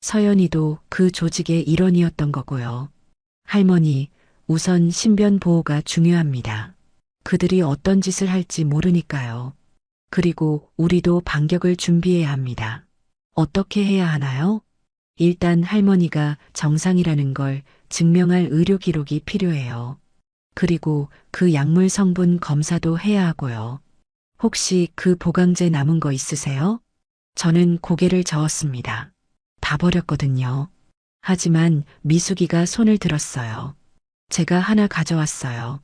서연이도 그 조직의 일원이었던 거고요. 할머니, 우선 신변 보호가 중요합니다. 그들이 어떤 짓을 할지 모르니까요. 그리고 우리도 반격을 준비해야 합니다. 어떻게 해야 하나요? 일단 할머니가 정상이라는 걸 증명할 의료 기록이 필요해요. 그리고 그 약물 성분 검사도 해야 하고요. 혹시 그 보강제 남은 거 있으세요? 저는 고개를 저었습니다. 다 버렸거든요. 하지만 미숙이가 손을 들었어요. 제가 하나 가져왔어요.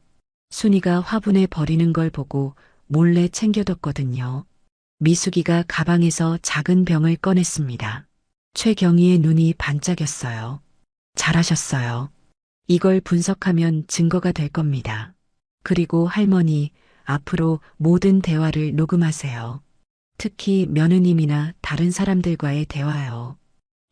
순이가 화분에 버리는 걸 보고 몰래 챙겨뒀거든요. 미숙이가 가방에서 작은 병을 꺼냈습니다. 최경희의 눈이 반짝였어요. 잘하셨어요. 이걸 분석하면 증거가 될 겁니다. 그리고 할머니, 앞으로 모든 대화를 녹음하세요. 특히 며느님이나 다른 사람들과의 대화요.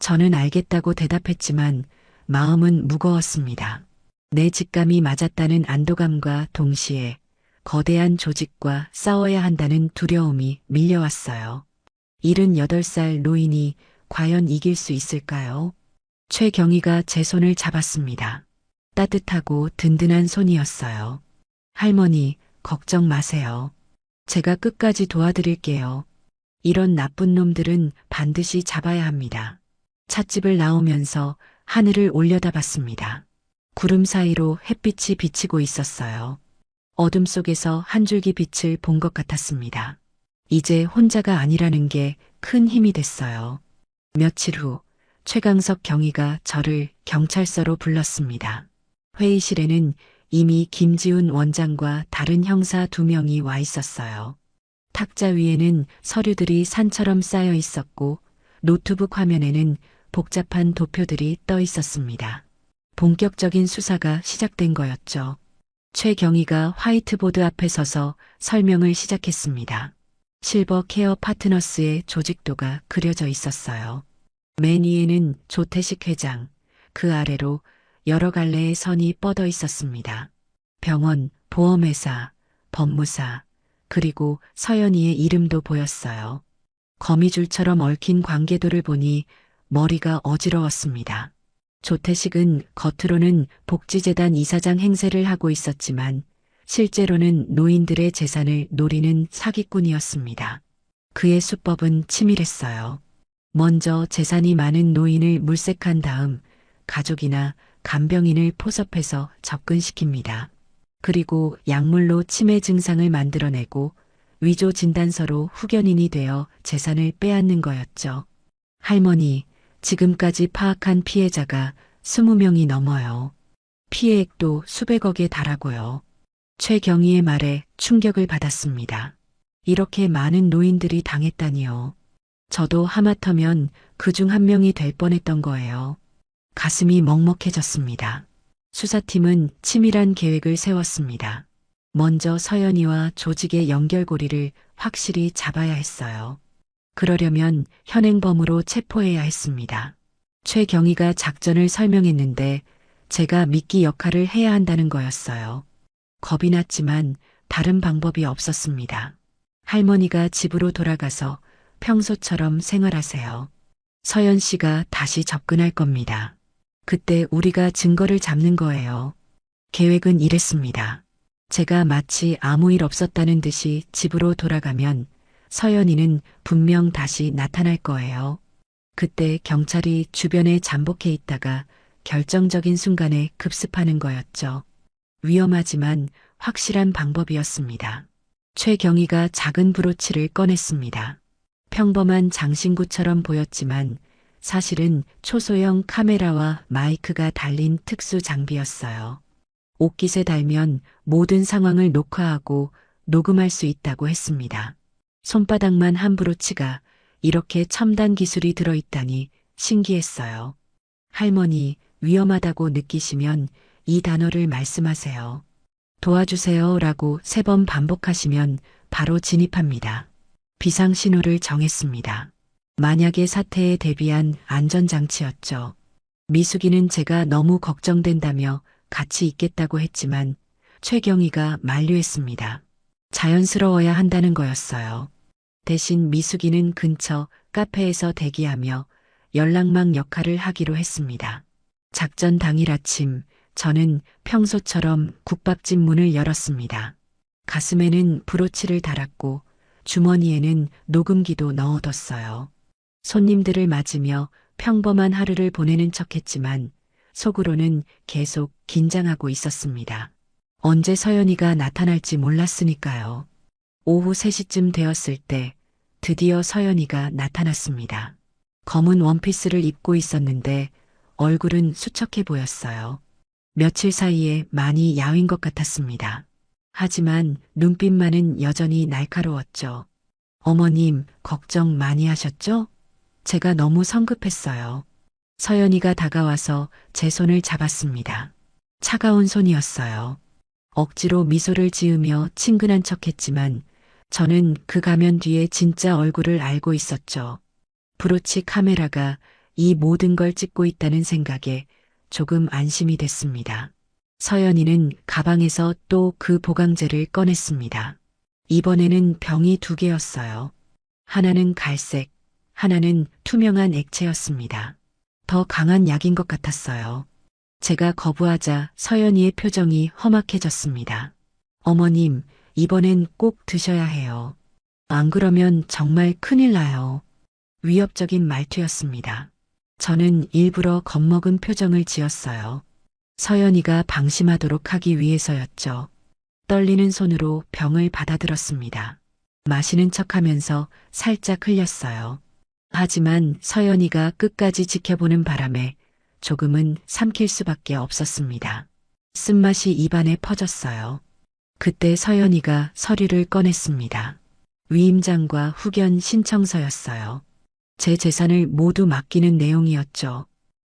저는 알겠다고 대답했지만 마음은 무거웠습니다. 내 직감이 맞았다는 안도감과 동시에 거대한 조직과 싸워야 한다는 두려움이 밀려왔어요. 78살 노인이 과연 이길 수 있을까요? 최경희가 제 손을 잡았습니다. 따뜻하고 든든한 손이었어요. 할머니, 걱정 마세요. 제가 끝까지 도와드릴게요. 이런 나쁜 놈들은 반드시 잡아야 합니다. 찻집을 나오면서 하늘을 올려다봤습니다. 구름 사이로 햇빛이 비치고 있었어요. 어둠 속에서 한 줄기 빛을 본 것 같았습니다. 이제 혼자가 아니라는 게 큰 힘이 됐어요. 며칠 후 최강석 경위가 저를 경찰서로 불렀습니다. 회의실에는 이미 김지훈 원장과 다른 형사 2명이 와 있었어요. 탁자 위에는 서류들이 산처럼 쌓여 있었고 노트북 화면에는 복잡한 도표들이 떠 있었습니다. 본격적인 수사가 시작된 거였죠. 최경희가 화이트보드 앞에 서서 설명을 시작했습니다. 실버 케어 파트너스의 조직도가 그려져 있었어요. 맨 위에는 조태식 회장, 그 아래로 여러 갈래의 선이 뻗어 있었습니다. 병원, 보험회사, 법무사, 그리고 서연이의 이름도 보였어요. 거미줄처럼 얽힌 관계도를 보니 머리가 어지러웠습니다. 조태식은 겉으로는 복지재단 이사장 행세를 하고 있었지만 실제로는 노인들의 재산을 노리는 사기꾼이었습니다. 그의 수법은 치밀했어요. 먼저 재산이 많은 노인을 물색한 다음 가족이나 간병인을 포섭해서 접근시킵니다. 그리고 약물로 치매 증상을 만들어내고 위조 진단서로 후견인이 되어 재산을 빼앗는 거였죠. 할머니, 지금까지 파악한 피해자가 20명이 넘어요. 피해액도 수백억에 달하고요. 최경희의 말에 충격을 받았습니다. 이렇게 많은 노인들이 당했다니요. 저도 하마터면 그중 한 명이 될 뻔했던 거예요. 가슴이 먹먹해졌습니다. 수사팀은 치밀한 계획을 세웠습니다. 먼저 서연이와 조직의 연결고리를 확실히 잡아야 했어요. 그러려면 현행범으로 체포해야 했습니다. 최경희가 작전을 설명했는데 제가 미끼 역할을 해야 한다는 거였어요. 겁이 났지만 다른 방법이 없었습니다. 할머니가 집으로 돌아가서 평소처럼 생활하세요. 서연 씨가 다시 접근할 겁니다. 그때 우리가 증거를 잡는 거예요. 계획은 이랬습니다. 제가 마치 아무 일 없었다는 듯이 집으로 돌아가면 서연이는 분명 다시 나타날 거예요. 그때 경찰이 주변에 잠복해 있다가 결정적인 순간에 급습하는 거였죠. 위험하지만 확실한 방법이었습니다. 최경희가 작은 브로치를 꺼냈습니다. 평범한 장신구처럼 보였지만 사실은 초소형 카메라와 마이크가 달린 특수 장비였어요. 옷깃에 달면 모든 상황을 녹화하고 녹음할 수 있다고 했습니다. 손바닥만 한 브로치가 이렇게 첨단 기술이 들어있다니 신기했어요. 할머니, 위험하다고 느끼시면 이 단어를 말씀하세요. 도와주세요 라고 3번 반복하시면 바로 진입합니다. 비상신호를 정했습니다. 만약의 사태에 대비한 안전장치였죠. 미숙이는 제가 너무 걱정된다며 같이 있겠다고 했지만 최경희가 만류했습니다. 자연스러워야 한다는 거였어요. 대신 미숙이는 근처 카페에서 대기하며 연락망 역할을 하기로 했습니다. 작전 당일 아침 저는 평소처럼 국밥집 문을 열었습니다. 가슴에는 브로치를 달았고 주머니에는 녹음기도 넣어뒀어요. 손님들을 맞으며 평범한 하루를 보내는 척했지만 속으로는 계속 긴장하고 있었습니다. 언제 서연이가 나타날지 몰랐으니까요. 오후 3시쯤 되었을 때 드디어 서연이가 나타났습니다. 검은 원피스를 입고 있었는데 얼굴은 수척해 보였어요. 며칠 사이에 많이 야윈 것 같았습니다. 하지만 눈빛만은 여전히 날카로웠죠. 어머님, 걱정 많이 하셨죠? 제가 너무 성급했어요. 서연이가 다가와서 제 손을 잡았습니다. 차가운 손이었어요. 억지로 미소를 지으며 친근한 척했지만 저는 그 가면 뒤에 진짜 얼굴을 알고 있었죠. 브로치 카메라가 이 모든 걸 찍고 있다는 생각에 조금 안심이 됐습니다. 서연이는 가방에서 또 그 보강제를 꺼냈습니다. 이번에는 병이 두 개였어요. 하나는 갈색, 하나는 투명한 액체였습니다. 더 강한 약인 것 같았어요. 제가 거부하자 서연이의 표정이 험악해졌습니다. 어머님, 이번엔 꼭 드셔야 해요. 안 그러면 정말 큰일 나요. 위협적인 말투였습니다. 저는 일부러 겁먹은 표정을 지었어요. 서연이가 방심하도록 하기 위해서였죠. 떨리는 손으로 병을 받아들었습니다. 마시는 척하면서 살짝 흘렸어요. 하지만 서연이가 끝까지 지켜보는 바람에 조금은 삼킬 수밖에 없었습니다. 쓴맛이 입안에 퍼졌어요. 그때 서연이가 서류를 꺼냈습니다. 위임장과 후견 신청서였어요. 제 재산을 모두 맡기는 내용이었죠.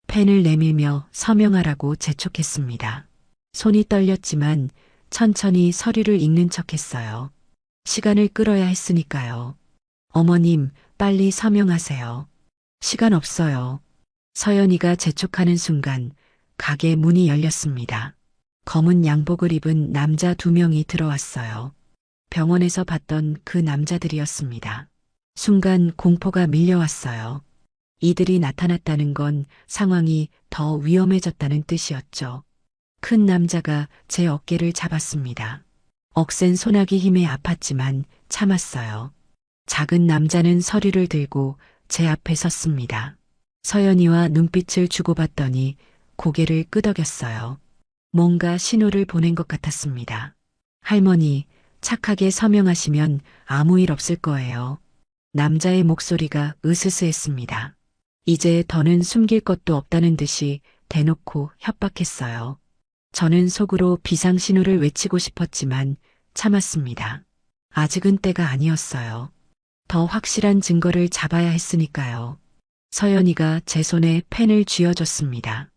펜을 내밀며 서명하라고 재촉했습니다. 손이 떨렸지만 천천히 서류를 읽는 척했어요. 시간을 끌어야 했으니까요. 어머님, 빨리 서명하세요. 시간 없어요. 서연이가 재촉하는 순간 가게 문이 열렸습니다. 검은 양복을 입은 남자 두 명이 들어왔어요. 병원에서 봤던 그 남자들이었습니다. 순간 공포가 밀려왔어요. 이들이 나타났다는 건 상황이 더 위험해졌다는 뜻이었죠. 큰 남자가 제 어깨를 잡았습니다. 억센 소나기 힘에 아팠지만 참았어요. 작은 남자는 서류를 들고 제 앞에 섰습니다. 서연이와 눈빛을 주고받더니 고개를 끄덕였어요. 뭔가 신호를 보낸 것 같았습니다. 할머니, 착하게 서명하시면 아무 일 없을 거예요. 남자의 목소리가 으스스했습니다. 이제 더는 숨길 것도 없다는 듯이 대놓고 협박했어요. 저는 속으로 비상신호를 외치고 싶었지만 참았습니다. 아직은 때가 아니었어요. 더 확실한 증거를 잡아야 했으니까요. 서연이가 제 손에 펜을 쥐어줬습니다.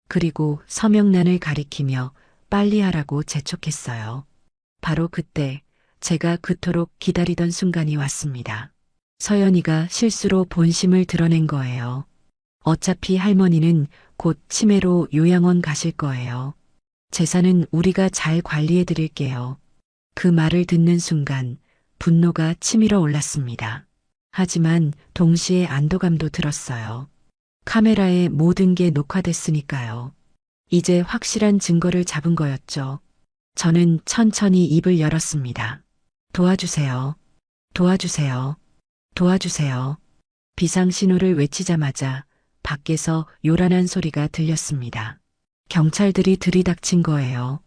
그리고 서명란을 가리키며 빨리 하라고 재촉했어요. 바로 그때 제가 그토록 기다리던 순간이 왔습니다. 서연이가 실수로 본심을 드러낸 거예요. 어차피 할머니는 곧 치매로 요양원 가실 거예요. 재산은 우리가 잘 관리해 드릴게요. 그 말을 듣는 순간 분노가 치밀어 올랐습니다. 하지만 동시에 안도감도 들었어요. 카메라에 모든 게 녹화됐으니까요. 이제 확실한 증거를 잡은 거였죠. 저는 천천히 입을 열었습니다. 도와주세요. 도와주세요. 도와주세요. 비상신호를 외치자마자 밖에서 요란한 소리가 들렸습니다. 경찰들이 들이닥친 거예요.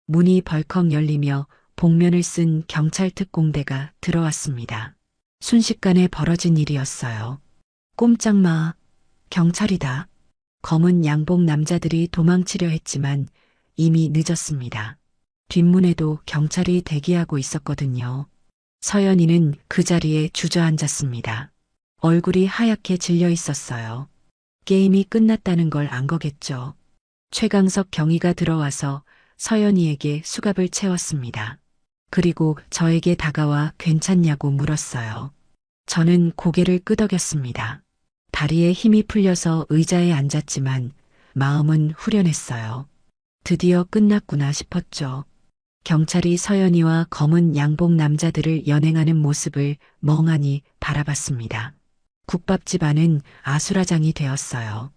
문이 벌컥 열리며 복면을 쓴 경찰 특공대가 들어왔습니다. 순식간에 벌어진 일이었어요. 꼼짝 마. 경찰이다. 검은 양복 남자들이 도망치려 했지만 이미 늦었습니다. 뒷문에도 경찰이 대기하고 있었거든요. 서연이는 그 자리에 주저앉았습니다. 얼굴이 하얗게 질려 있었어요. 게임이 끝났다는 걸 안 거겠죠. 최강석 경위가 들어와서 서연이에게 수갑을 채웠습니다. 그리고 저에게 다가와 괜찮냐고 물었어요. 저는 고개를 끄덕였습니다. 다리에 힘이 풀려서 의자에 앉았지만 마음은 후련했어요. 드디어 끝났구나 싶었죠. 경찰이 서연이와 검은 양복 남자들을 연행하는 모습을 멍하니 바라봤습니다. 국밥집 안은 아수라장이 되었어요.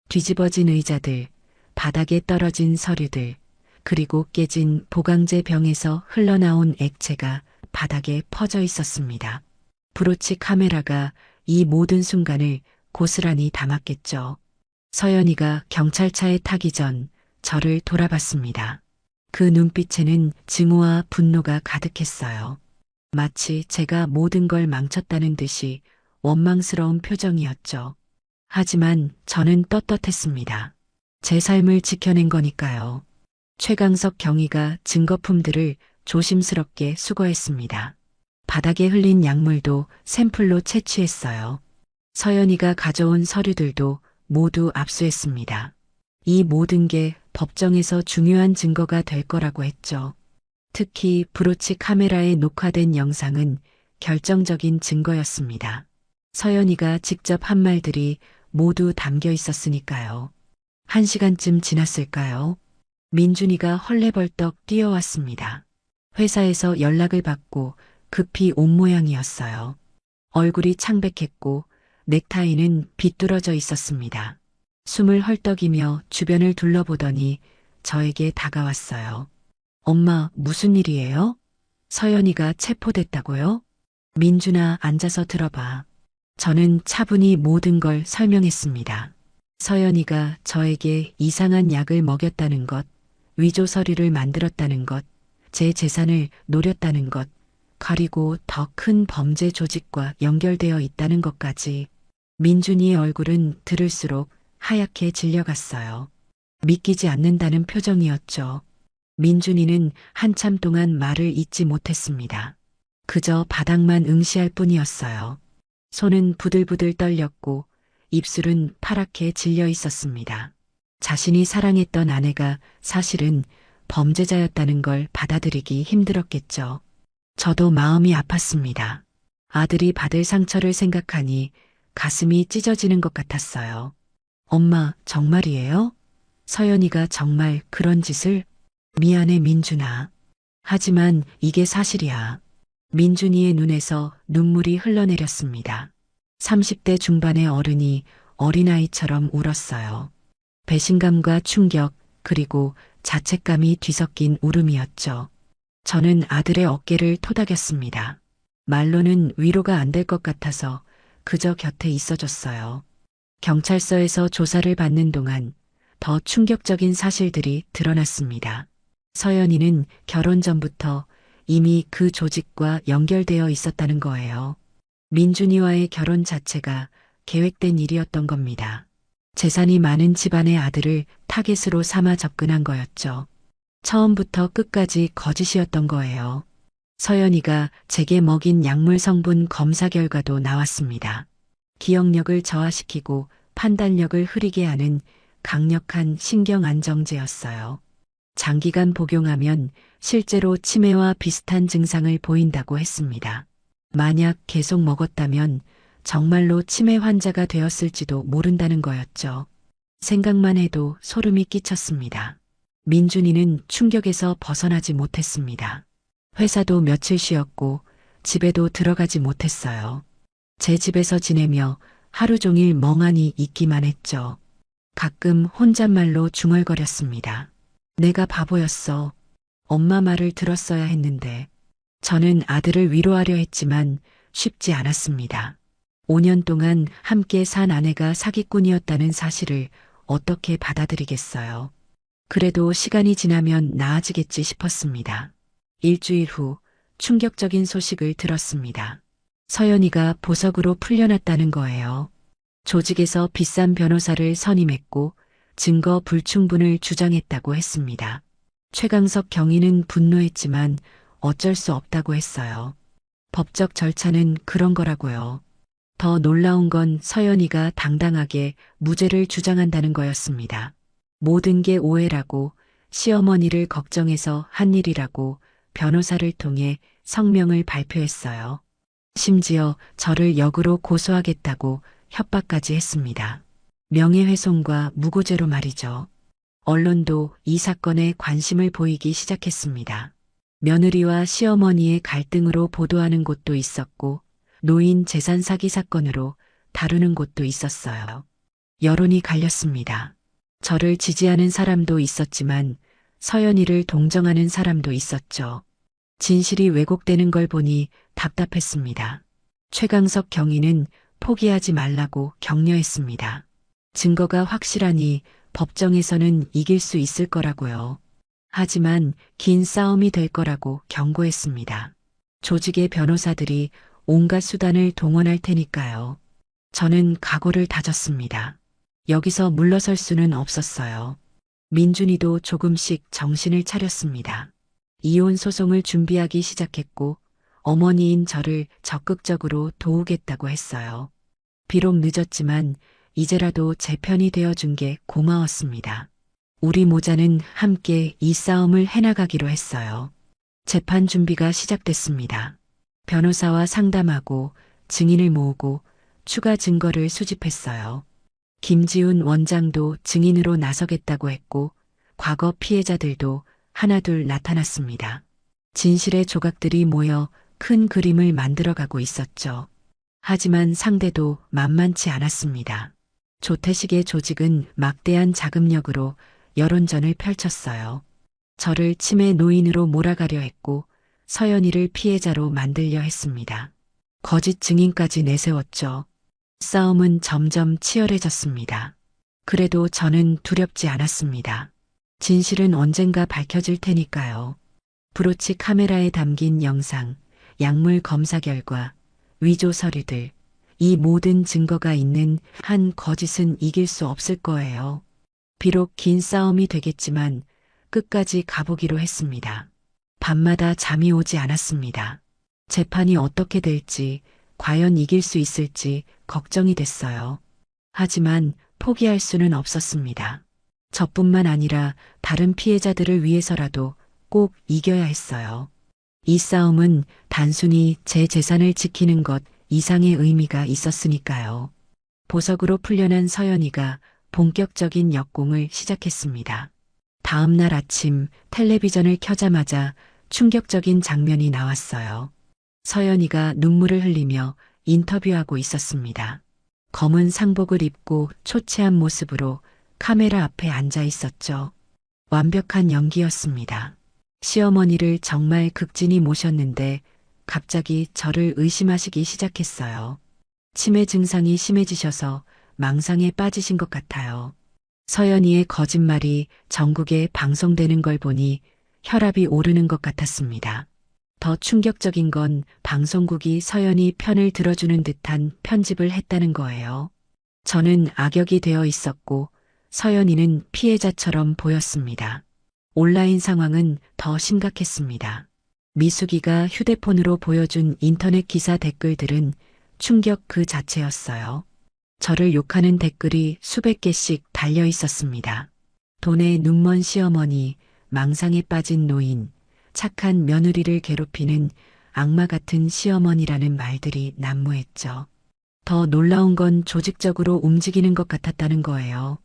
뒤집어진 의자들, 바닥에 떨어진 서류들, 그리고 깨진 보강제 병에서 흘러나온 액체가 바닥에 퍼져 있었습니다. 브로치 카메라가 이 모든 순간을 고스란히 담았겠죠. 서연이가 경찰차에 타기 전 저를 돌아봤습니다. 그 눈빛에는 증오와 분노가 가득했어요. 마치 제가 모든 걸 망쳤다는 듯이 원망스러운 표정이었죠. 하지만 저는 떳떳했습니다. 제 삶을 지켜낸 거니까요. 최강석 경위가 증거품들을 조심스럽게 수거했습니다. 바닥에 흘린 약물도 샘플로 채취했어요. 서연이가 가져온 서류들도 모두 압수했습니다. 이 모든 게 법정에서 중요한 증거가 될 거라고 했죠. 특히 브로치 카메라에 녹화된 영상은 결정적인 증거였습니다. 서연이가 직접 한 말들이 모두 담겨 있었으니까요. 1시간쯤 지났을까요? 민준이가 헐레벌떡 뛰어왔습니다. 회사에서 연락을 받고 급히 온 모양이었어요. 얼굴이 창백했고 넥타이는 비뚤어져 있었습니다. 숨을 헐떡이며 주변을 둘러보더니 저에게 다가왔어요. 엄마, 무슨 일이에요? 서연이가 체포됐다고요? 민준아, 앉아서 들어봐. 저는 차분히 모든 걸 설명했습니다. 서연이가 저에게 이상한 약을 먹였다는 것, 위조 서류를 만들었다는 것, 제 재산을 노렸다는 것, 그리고 더 큰 범죄 조직과 연결되어 있다는 것까지. 민준이의 얼굴은 들을수록 하얗게 질려갔어요. 믿기지 않는다는 표정이었죠. 민준이는 한참 동안 말을 잇지 못했습니다. 그저 바닥만 응시할 뿐이었어요. 손은 부들부들 떨렸고 입술은 파랗게 질려 있었습니다. 자신이 사랑했던 아내가 사실은 범죄자였다는 걸 받아들이기 힘들었겠죠. 저도 마음이 아팠습니다. 아들이 받을 상처를 생각하니 가슴이 찢어지는 것 같았어요. 엄마, 정말이에요? 서연이가 정말 그런 짓을? 미안해, 민준아. 하지만 이게 사실이야. 민준이의 눈에서 눈물이 흘러내렸습니다. 30대 중반의 어른이 어린아이처럼 울었어요. 배신감과 충격, 그리고 자책감이 뒤섞인 울음이었죠. 저는 아들의 어깨를 토닥였습니다. 말로는 위로가 안 될 것 같아서 그저 곁에 있어줬어요. 경찰서에서 조사를 받는 동안 더 충격적인 사실들이 드러났습니다. 서연이는 결혼 전부터 이미 그 조직과 연결되어 있었다는 거예요. 민준이와의 결혼 자체가 계획된 일이었던 겁니다. 재산이 많은 집안의 아들을 타겟으로 삼아 접근한 거였죠. 처음부터 끝까지 거짓이었던 거예요. 서연이가 제게 먹인 약물 성분 검사 결과도 나왔습니다. 기억력을 저하시키고 판단력을 흐리게 하는 강력한 신경안정제였어요. 장기간 복용하면 실제로 치매와 비슷한 증상을 보인다고 했습니다. 만약 계속 먹었다면 정말로 치매 환자가 되었을지도 모른다는 거였죠. 생각만 해도 소름이 끼쳤습니다. 민준이는 충격에서 벗어나지 못했습니다. 회사도 며칠 쉬었고 집에도 들어가지 못했어요. 제 집에서 지내며 하루 종일 멍하니 있기만 했죠. 가끔 혼잣말로 중얼거렸습니다. 내가 바보였어. 엄마 말을 들었어야 했는데. 저는 아들을 위로하려 했지만 쉽지 않았습니다. 5년 동안 함께 산 아내가 사기꾼이었다는 사실을 어떻게 받아들이겠어요. 그래도 시간이 지나면 나아지겠지 싶었습니다. 일주일 후 충격적인 소식을 들었습니다. 서연이가 보석으로 풀려났다는 거예요. 조직에서 비싼 변호사를 선임했고 증거 불충분을 주장했다고 했습니다. 최강석 경위는 분노했지만 어쩔 수 없다고 했어요. 법적 절차는 그런 거라고요. 더 놀라운 건 서연이가 당당하게 무죄를 주장한다는 거였습니다. 모든 게 오해라고, 시어머니를 걱정해서 한 일이라고 변호사를 통해 성명을 발표했어요. 심지어 저를 역으로 고소하겠다고 협박까지 했습니다. 명예훼손과 무고죄로 말이죠. 언론도 이 사건에 관심을 보이기 시작했습니다. 며느리와 시어머니의 갈등으로 보도하는 곳도 있었고 노인 재산 사기 사건으로 다루는 곳도 있었어요. 여론이 갈렸습니다. 저를 지지하는 사람도 있었지만 서연이를 동정하는 사람도 있었죠. 진실이 왜곡되는 걸 보니 답답했습니다. 최강석 경위는 포기하지 말라고 격려했습니다. 증거가 확실하니 법정에서는 이길 수 있을 거라고요. 하지만 긴 싸움이 될 거라고 경고했습니다. 조직의 변호사들이 온갖 수단을 동원할 테니까요. 저는 각오를 다졌습니다. 여기서 물러설 수는 없었어요. 민준이도 조금씩 정신을 차렸습니다. 이혼 소송을 준비하기 시작했고 어머니인 저를 적극적으로 도우겠다고 했어요. 비록 늦었지만 이제라도 제 편이 되어준 게 고마웠습니다. 우리 모자는 함께 이 싸움을 해나가기로 했어요. 재판 준비가 시작됐습니다. 변호사와 상담하고 증인을 모으고 추가 증거를 수집했어요. 김지훈 원장도 증인으로 나서겠다고 했고 과거 피해자들도 하나둘 나타났습니다. 진실의 조각들이 모여 큰 그림을 만들어가고 있었죠. 하지만 상대도 만만치 않았습니다. 조태식의 조직은 막대한 자금력으로 여론전을 펼쳤어요. 저를 치매 노인으로 몰아가려 했고 서연이를 피해자로 만들려 했습니다. 거짓 증인까지 내세웠죠. 싸움은 점점 치열해졌습니다. 그래도 저는 두렵지 않았습니다. 진실은 언젠가 밝혀질 테니까요. 브로치 카메라에 담긴 영상, 약물 검사 결과, 위조 서류들, 이 모든 증거가 있는 한 거짓은 이길 수 없을 거예요. 비록 긴 싸움이 되겠지만 끝까지 가보기로 했습니다. 밤마다 잠이 오지 않았습니다. 재판이 어떻게 될지, 과연 이길 수 있을지 걱정이 됐어요. 하지만 포기할 수는 없었습니다. 저뿐만 아니라 다른 피해자들을 위해서라도 꼭 이겨야 했어요. 이 싸움은 단순히 제 재산을 지키는 것 이상의 의미가 있었으니까요. 보석으로 풀려난 서연이가 본격적인 역공을 시작했습니다. 다음 날 아침 텔레비전을 켜자마자 충격적인 장면이 나왔어요. 서연이가 눈물을 흘리며 인터뷰하고 있었습니다. 검은 상복을 입고 초췌한 모습으로 카메라 앞에 앉아 있었죠. 완벽한 연기였습니다. 시어머니를 정말 극진히 모셨는데 갑자기 저를 의심하시기 시작했어요. 치매 증상이 심해지셔서 망상에 빠지신 것 같아요. 서연이의 거짓말이 전국에 방송되는 걸 보니 혈압이 오르는 것 같았습니다. 더 충격적인 건 방송국이 서연이 편을 들어주는 듯한 편집을 했다는 거예요. 저는 악역이 되어 있었고 서연이는 피해자처럼 보였습니다. 온라인 상황은 더 심각했습니다. 미숙이가 휴대폰으로 보여준 인터넷 기사 댓글들은 충격 그 자체였어요. 저를 욕하는 댓글이 수백 개씩 달려 있었습니다. 돈에 눈먼 시어머니, 망상에 빠진 노인, 착한 며느리를 괴롭히는 악마 같은 시어머니라는 말들이 난무했죠. 더 놀라운 건 조직적으로 움직이는 것 같았다는 거예요.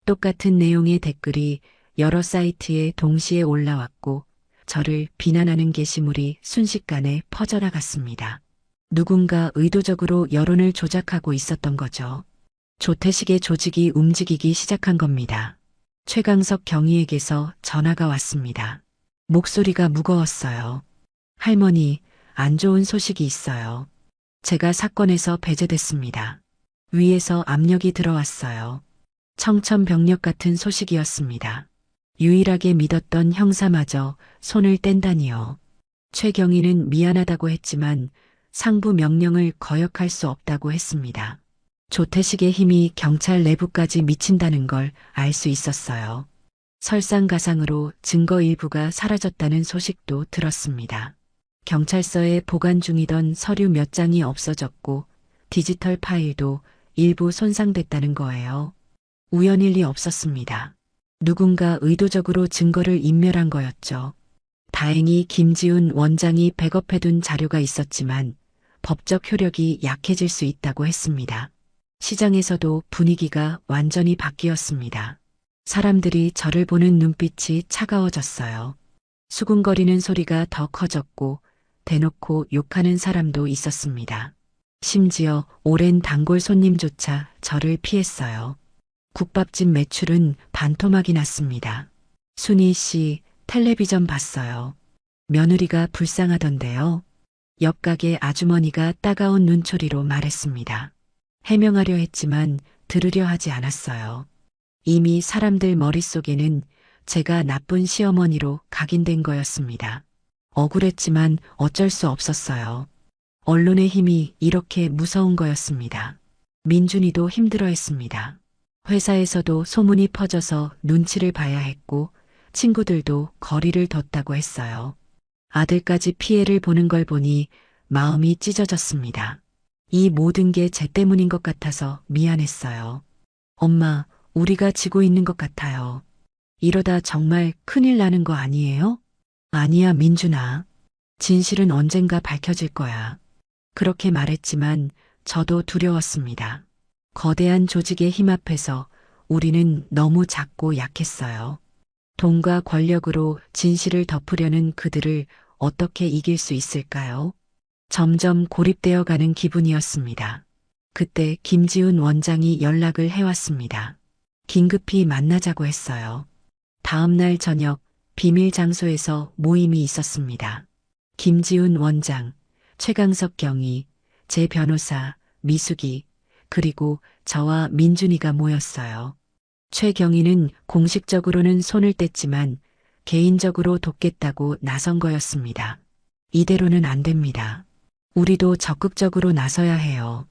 똑같은 내용의 댓글이 여러 사이트에 동시에 올라왔고 저를 비난하는 게시물이 순식간에 퍼져나갔습니다. 누군가 의도적으로 여론을 조작하고 있었던 거죠. 조태식의 조직이 움직이기 시작한 겁니다. 최강석 경위에게서 전화가 왔습니다. 목소리가 무거웠어요. 할머니, 안 좋은 소식이 있어요. 제가 사건에서 배제됐습니다. 위에서 압력이 들어왔어요. 청천벽력 같은 소식이었습니다. 유일하게 믿었던 형사마저 손을 뗀다니요. 최경희는 미안하다고 했지만 상부 명령을 거역할 수 없다고 했습니다. 조태식의 힘이 경찰 내부까지 미친다는 걸 알 수 있었어요. 설상가상으로 증거 일부가 사라졌다는 소식도 들었습니다. 경찰서에 보관 중이던 서류 몇 장이 없어졌고 디지털 파일도 일부 손상됐다는 거예요. 우연일 리 없었습니다. 누군가 의도적으로 증거를 인멸한 거였죠. 다행히 김지훈 원장이 백업해둔 자료가 있었지만 법적 효력이 약해질 수 있다고 했습니다. 시장에서도 분위기가 완전히 바뀌었습니다. 사람들이 저를 보는 눈빛이 차가워졌어요. 수군거리는 소리가 더 커졌고 대놓고 욕하는 사람도 있었습니다. 심지어 오랜 단골 손님조차 저를 피했어요. 국밥집 매출은 반토막이 났습니다. 순희 씨, 텔레비전 봤어요. 며느리가 불쌍하던데요. 옆 가게 아주머니가 따가운 눈초리로 말했습니다. 해명하려 했지만 들으려 하지 않았어요. 이미 사람들 머릿속에는 제가 나쁜 시어머니로 각인된 거였습니다. 억울했지만 어쩔 수 없었어요. 언론의 힘이 이렇게 무서운 거였습니다. 민준이도 힘들어했습니다. 회사에서도 소문이 퍼져서 눈치를 봐야 했고 친구들도 거리를 뒀다고 했어요. 아들까지 피해를 보는 걸 보니 마음이 찢어졌습니다. 이 모든 게 제 때문인 것 같아서 미안했어요. 엄마, 우리가 지고 있는 것 같아요. 이러다 정말 큰일 나는 거 아니에요? 아니야, 민준아. 진실은 언젠가 밝혀질 거야. 그렇게 말했지만 저도 두려웠습니다. 거대한 조직의 힘 앞에서 우리는 너무 작고 약했어요. 돈과 권력으로 진실을 덮으려는 그들을 어떻게 이길 수 있을까요? 점점 고립되어 가는 기분이었습니다. 그때 김지훈 원장이 연락을 해왔습니다. 긴급히 만나자고 했어요. 다음 날 저녁 비밀 장소에서 모임이 있었습니다. 김지훈 원장, 최강석 경위, 제 변호사, 미숙이, 그리고 저와 민준이가 모였어요. 최경희는 공식적으로는 손을 뗐지만 개인적으로 돕겠다고 나선 거였습니다. 이대로는 안 됩니다. 우리도 적극적으로 나서야 해요.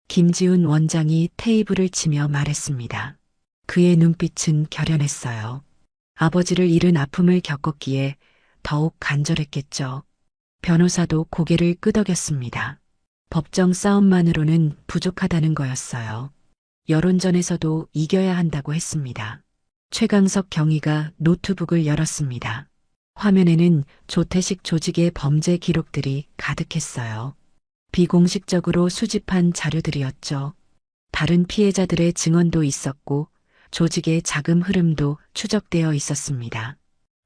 김지훈 원장이 테이블을 치며 말했습니다. 그의 눈빛은 결연했어요. 아버지를 잃은 아픔을 겪었기에 더욱 간절했겠죠. 변호사도 고개를 끄덕였습니다. 법정 싸움만으로는 부족하다는 거였어요. 여론전에서도 이겨야 한다고 했습니다. 최강석 경위가 노트북을 열었습니다. 화면에는 조태식 조직의 범죄 기록들이 가득했어요. 비공식적으로 수집한 자료들이었죠. 다른 피해자들의 증언도 있었고 조직의 자금 흐름도 추적되어 있었습니다.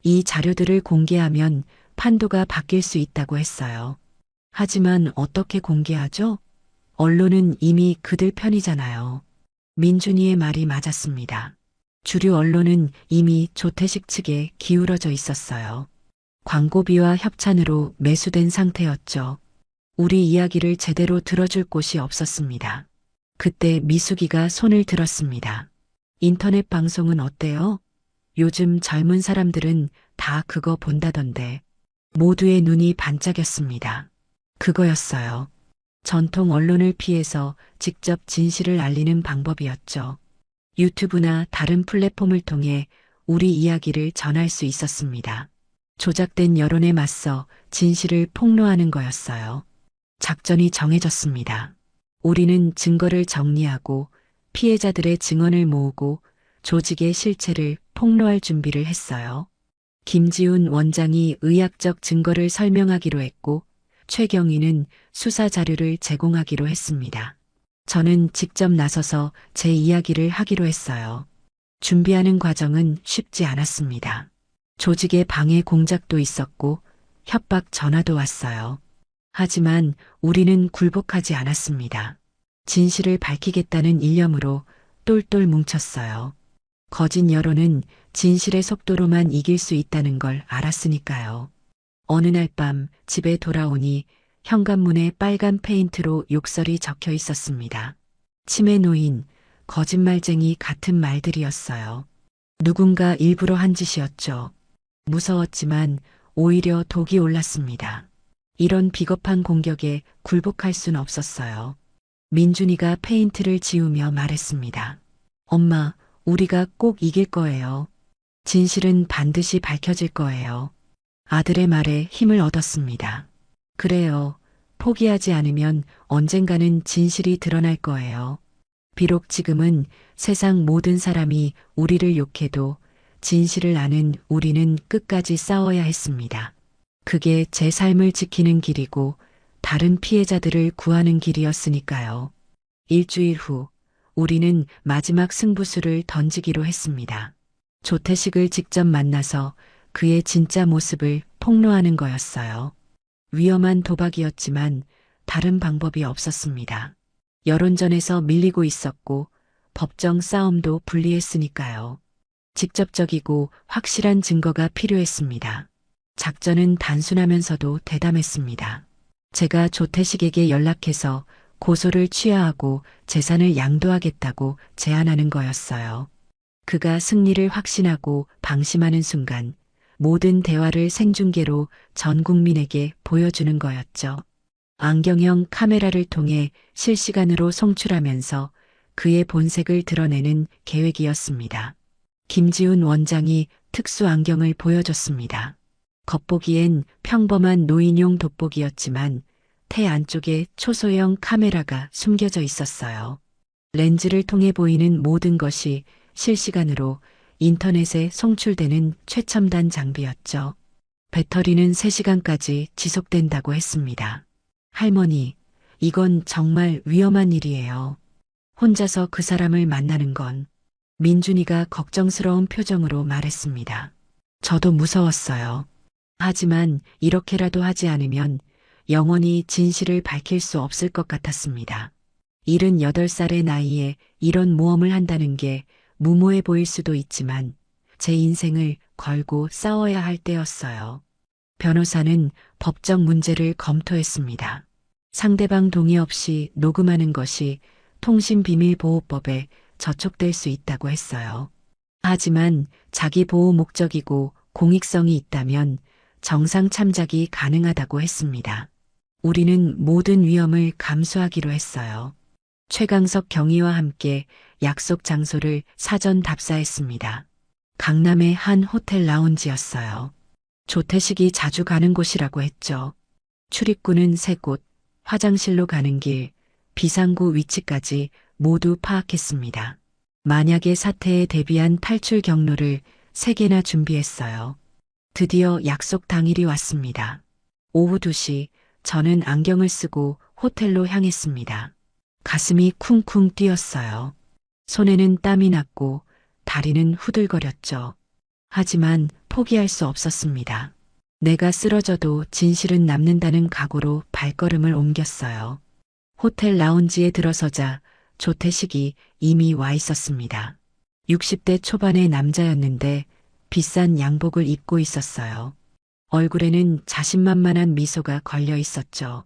이 자료들을 공개하면 판도가 바뀔 수 있다고 했어요. 하지만 어떻게 공개하죠? 언론은 이미 그들 편이잖아요. 민준이의 말이 맞았습니다. 주류 언론은 이미 조태식 측에 기울어져 있었어요. 광고비와 협찬으로 매수된 상태였죠. 우리 이야기를 제대로 들어줄 곳이 없었습니다. 그때 미숙이가 손을 들었습니다. 인터넷 방송은 어때요? 요즘 젊은 사람들은 다 그거 본다던데. 모두의 눈이 반짝였습니다. 그거였어요. 전통 언론을 피해서 직접 진실을 알리는 방법이었죠. 유튜브나 다른 플랫폼을 통해 우리 이야기를 전할 수 있었습니다. 조작된 여론에 맞서 진실을 폭로하는 거였어요. 작전이 정해졌습니다. 우리는 증거를 정리하고 피해자들의 증언을 모으고 조직의 실체를 폭로할 준비를 했어요. 김지훈 원장이 의학적 증거를 설명하기로 했고 최경희는 수사 자료를 제공하기로 했습니다. 저는 직접 나서서 제 이야기를 하기로 했어요. 준비하는 과정은 쉽지 않았습니다. 조직의 방해 공작도 있었고 협박 전화도 왔어요. 하지만 우리는 굴복하지 않았습니다. 진실을 밝히겠다는 일념으로 똘똘 뭉쳤어요. 거짓 여론은 진실의 속도로만 이길 수 있다는 걸 알았으니까요. 어느 날 밤 집에 돌아오니 현관문에 빨간 페인트로 욕설이 적혀 있었습니다. 치매 노인, 거짓말쟁이 같은 말들이었어요. 누군가 일부러 한 짓이었죠. 무서웠지만 오히려 독이 올랐습니다. 이런 비겁한 공격에 굴복할 순 없었어요. 민준이가 페인트를 지우며 말했습니다. 엄마, 우리가 꼭 이길 거예요. 진실은 반드시 밝혀질 거예요. 아들의 말에 힘을 얻었습니다. 그래요. 포기하지 않으면 언젠가는 진실이 드러날 거예요. 비록 지금은 세상 모든 사람이 우리를 욕해도 진실을 아는 우리는 끝까지 싸워야 했습니다. 그게 제 삶을 지키는 길이고 다른 피해자들을 구하는 길이었으니까요. 일주일 후 우리는 마지막 승부수를 던지기로 했습니다. 조태식을 직접 만나서 그의 진짜 모습을 폭로하는 거였어요. 위험한 도박이었지만 다른 방법이 없었습니다. 여론전에서 밀리고 있었고 법정 싸움도 불리했으니까요. 직접적이고 확실한 증거가 필요했습니다. 작전은 단순하면서도 대담했습니다. 제가 조태식에게 연락해서 고소를 취하하고 재산을 양도하겠다고 제안하는 거였어요. 그가 승리를 확신하고 방심하는 순간 모든 대화를 생중계로 전 국민에게 보여주는 거였죠. 안경형 카메라를 통해 실시간으로 송출하면서 그의 본색을 드러내는 계획이었습니다. 김지훈 원장이 특수 안경을 보여줬습니다. 겉보기엔 평범한 노인용 돋보기였지만 태 안쪽에 초소형 카메라가 숨겨져 있었어요. 렌즈를 통해 보이는 모든 것이 실시간으로 인터넷에 송출되는 최첨단 장비였죠. 배터리는 3시간까지 지속된다고 했습니다. 할머니, 이건 정말 위험한 일이에요. 혼자서 그 사람을 만나는 건 민준이가 걱정스러운 표정으로 말했습니다. 저도 무서웠어요. 하지만 이렇게라도 하지 않으면 영원히 진실을 밝힐 수 없을 것 같았습니다. 78살의 나이에 이런 모험을 한다는 게 무모해 보일 수도 있지만 제 인생을 걸고 싸워야 할 때였어요. 변호사는 법적 문제를 검토했습니다. 상대방 동의 없이 녹음하는 것이 통신비밀보호법에 저촉될 수 있다고 했어요. 하지만 자기 보호 목적이고 공익성이 있다면 정상 참작이 가능하다고 했습니다. 우리는 모든 위험을 감수하기로 했어요. 최강석 경위와 함께 약속 장소를 사전 답사했습니다. 강남의 한 호텔 라운지였어요. 조태식이 자주 가는 곳이라고 했죠. 출입구는 3곳, 화장실로 가는 길, 비상구 위치까지 모두 파악했습니다. 만약의 사태에 대비한 탈출 경로를 3개나 준비했어요. 드디어 약속 당일이 왔습니다. 오후 2시 저는 안경을 쓰고 호텔로 향했습니다. 가슴이 쿵쿵 뛰었어요. 손에는 땀이 났고 다리는 후들거렸죠. 하지만 포기할 수 없었습니다. 내가 쓰러져도 진실은 남는다는 각오로 발걸음을 옮겼어요. 호텔 라운지에 들어서자 조태식이 이미 와 있었습니다. 60대 초반의 남자였는데 비싼 양복을 입고 있었어요. 얼굴에는 자신만만한 미소가 걸려 있었죠.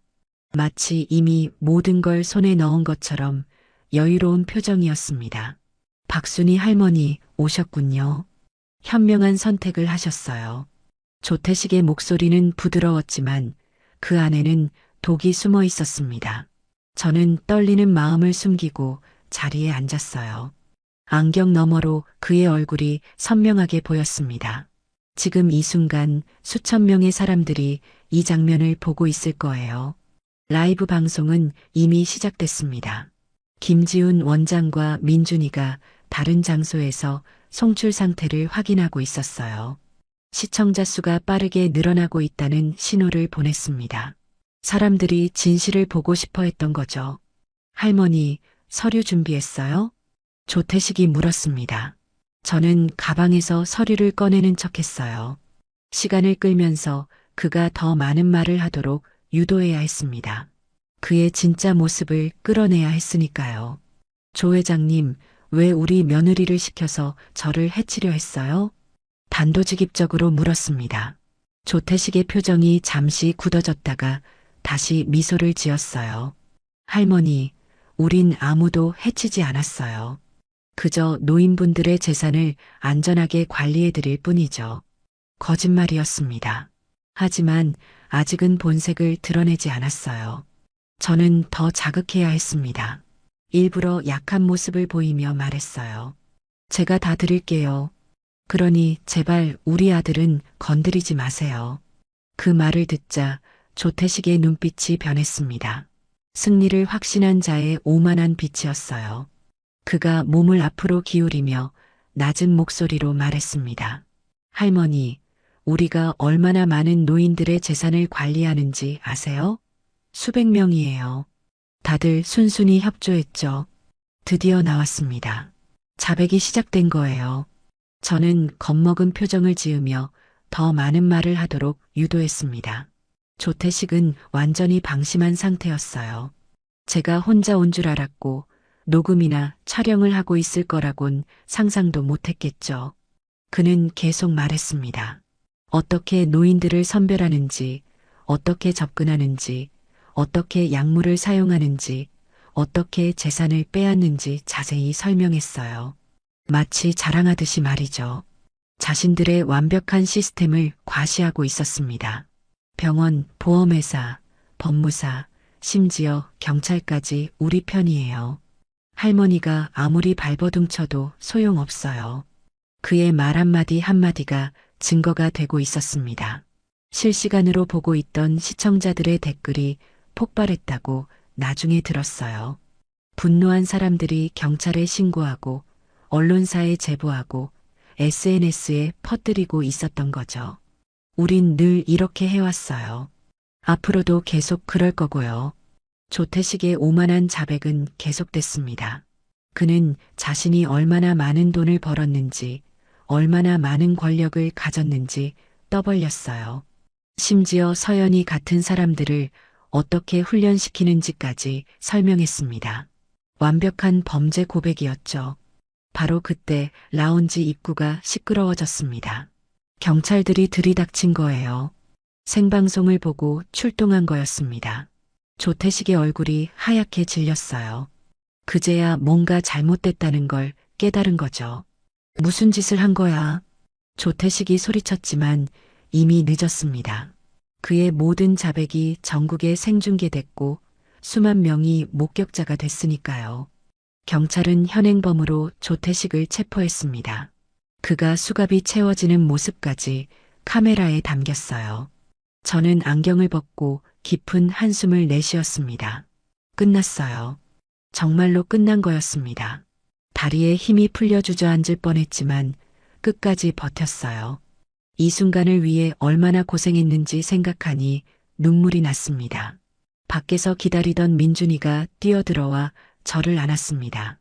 마치 이미 모든 걸 손에 넣은 것처럼 여유로운 표정이었습니다. 박순희 할머니 오셨군요. 현명한 선택을 하셨어요. 조태식의 목소리는 부드러웠지만 그 안에는 독이 숨어 있었습니다. 저는 떨리는 마음을 숨기고 자리에 앉았어요. 안경 너머로 그의 얼굴이 선명하게 보였습니다. 지금 이 순간 수천 명의 사람들이 이 장면을 보고 있을 거예요. 라이브 방송은 이미 시작됐습니다. 김지훈 원장과 민준이가 다른 장소에서 송출 상태를 확인하고 있었어요. 시청자 수가 빠르게 늘어나고 있다는 신호를 보냈습니다. 사람들이 진실을 보고 싶어 했던 거죠. 할머니, 서류 준비했어요? 조태식이 물었습니다. 저는 가방에서 서류를 꺼내는 척했어요. 시간을 끌면서 그가 더 많은 말을 하도록 유도해야 했습니다. 그의 진짜 모습을 끌어내야 했으니까요. 조 회장님, 왜 우리 며느리를 시켜서 저를 해치려 했어요? 단도직입적으로 물었습니다. 조태식의 표정이 잠시 굳어졌다가 다시 미소를 지었어요. 할머니, 우린 아무도 해치지 않았어요. 그저 노인분들의 재산을 안전하게 관리해드릴 뿐이죠. 거짓말이었습니다. 하지만 아직은 본색을 드러내지 않았어요. 저는 더 자극해야 했습니다. 일부러 약한 모습을 보이며 말했어요. 제가 다 드릴게요. 그러니 제발 우리 아들은 건드리지 마세요. 그 말을 듣자 조태식의 눈빛이 변했습니다. 승리를 확신한 자의 오만한 빛이었어요. 그가 몸을 앞으로 기울이며 낮은 목소리로 말했습니다. 할머니, 우리가 얼마나 많은 노인들의 재산을 관리하는지 아세요? 수백 명이에요. 다들 순순히 협조했죠. 드디어 나왔습니다. 자백이 시작된 거예요. 저는 겁먹은 표정을 지으며 더 많은 말을 하도록 유도했습니다. 조태식은 완전히 방심한 상태였어요. 제가 혼자 온 줄 알았고 녹음이나 촬영을 하고 있을 거라곤 상상도 못했겠죠. 그는 계속 말했습니다. 어떻게 노인들을 선별하는지, 어떻게 접근하는지, 어떻게 약물을 사용하는지, 어떻게 재산을 빼앗는지 자세히 설명했어요. 마치 자랑하듯이 말이죠. 자신들의 완벽한 시스템을 과시하고 있었습니다. 병원, 보험회사, 법무사, 심지어 경찰까지 우리 편이에요. 할머니가 아무리 발버둥 쳐도 소용없어요. 그의 말 한마디 한마디가 증거가 되고 있었습니다. 실시간으로 보고 있던 시청자들의 댓글이 폭발했다고 나중에 들었어요. 분노한 사람들이 경찰에 신고하고 언론사에 제보하고 SNS에 퍼뜨리고 있었던 거죠. 우린 늘 이렇게 해왔어요. 앞으로도 계속 그럴 거고요. 조태식의 오만한 자백은 계속됐습니다. 그는 자신이 얼마나 많은 돈을 벌었는지, 얼마나 많은 권력을 가졌는지 떠벌렸어요. 심지어 서연이 같은 사람들을 어떻게 훈련시키는지까지 설명했습니다. 완벽한 범죄 고백이었죠. 바로 그때 라운지 입구가 시끄러워졌습니다. 경찰들이 들이닥친 거예요. 생방송을 보고 출동한 거였습니다. 조태식의 얼굴이 하얗게 질렸어요. 그제야 뭔가 잘못됐다는 걸 깨달은 거죠. 무슨 짓을 한 거야? 조태식이 소리쳤지만 이미 늦었습니다. 그의 모든 자백이 전국에 생중계됐고 수만 명이 목격자가 됐으니까요. 경찰은 현행범으로 조태식을 체포했습니다. 그가 수갑이 채워지는 모습까지 카메라에 담겼어요. 저는 안경을 벗고 깊은 한숨을 내쉬었습니다. 끝났어요. 정말로 끝난 거였습니다. 다리에 힘이 풀려 주저앉을 뻔했지만 끝까지 버텼어요. 이 순간을 위해 얼마나 고생했는지 생각하니 눈물이 났습니다. 밖에서 기다리던 민준이가 뛰어들어와 저를 안았습니다.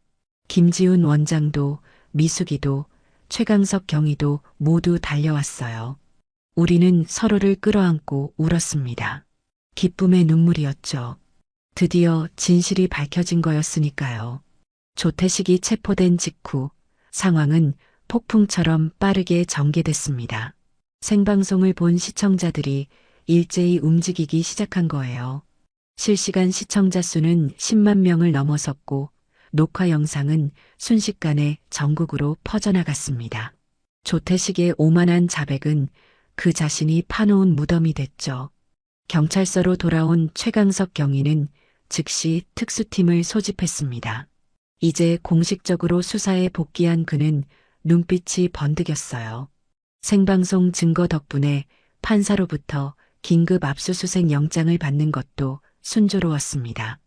김지훈 원장도, 미숙이도, 최강석 경위도 모두 달려왔어요. 우리는 서로를 끌어안고 울었습니다. 기쁨의 눈물이었죠. 드디어 진실이 밝혀진 거였으니까요. 조태식이 체포된 직후 상황은 폭풍처럼 빠르게 전개됐습니다. 생방송을 본 시청자들이 일제히 움직이기 시작한 거예요. 실시간 시청자 수는 10만 명을 넘어섰고 녹화 영상은 순식간에 전국으로 퍼져나갔습니다. 조태식의 오만한 자백은 그 자신이 파놓은 무덤이 됐죠. 경찰서로 돌아온 최강석 경위는 즉시 특수팀을 소집했습니다. 이제 공식적으로 수사에 복귀한 그는 눈빛이 번득였어요. 생방송 증거 덕분에 판사로부터 긴급 압수수색 영장을 받는 것도 순조로웠습니다.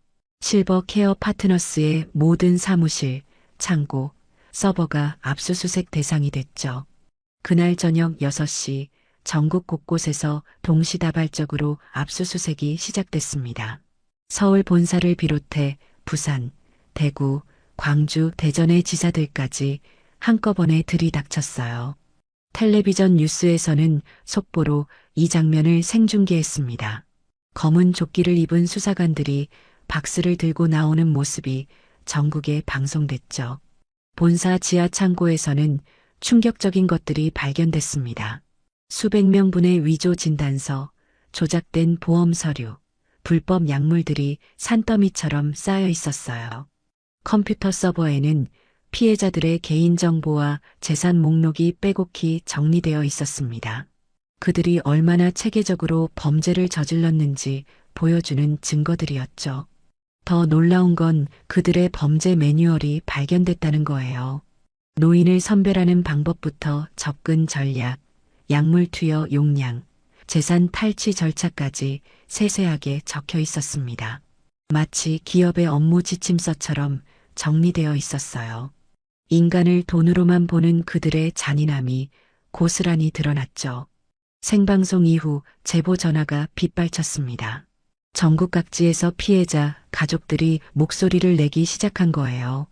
실버 케어 파트너스의 모든 사무실, 창고, 서버가 압수수색 대상이 됐죠. 그날 저녁 6시 전국 곳곳에서 동시다발적으로 압수수색이 시작됐습니다. 서울 본사를 비롯해 부산, 대구, 광주, 대전의 지사들까지 한꺼번에 들이닥쳤어요. 텔레비전 뉴스에서는 속보로 이 장면을 생중계했습니다. 검은 조끼를 입은 수사관들이 박스를 들고 나오는 모습이 전국에 방송됐죠. 본사 지하 창고에서는 충격적인 것들이 발견됐습니다. 수백 명분의 위조 진단서, 조작된 보험 서류, 불법 약물들이 산더미처럼 쌓여 있었어요. 컴퓨터 서버에는 피해자들의 개인정보와 재산 목록이 빼곡히 정리되어 있었습니다. 그들이 얼마나 체계적으로 범죄를 저질렀는지 보여주는 증거들이었죠. 더 놀라운 건 그들의 범죄 매뉴얼이 발견됐다는 거예요. 노인을 선별하는 방법부터 접근 전략, 약물 투여 용량, 재산 탈취 절차까지 세세하게 적혀 있었습니다. 마치 기업의 업무 지침서처럼 정리되어 있었어요. 인간을 돈으로만 보는 그들의 잔인함이 고스란히 드러났죠. 생방송 이후 제보 전화가 빗발쳤습니다. 전국 각지에서 피해자, 가족들이 목소리를 내기 시작한 거예요.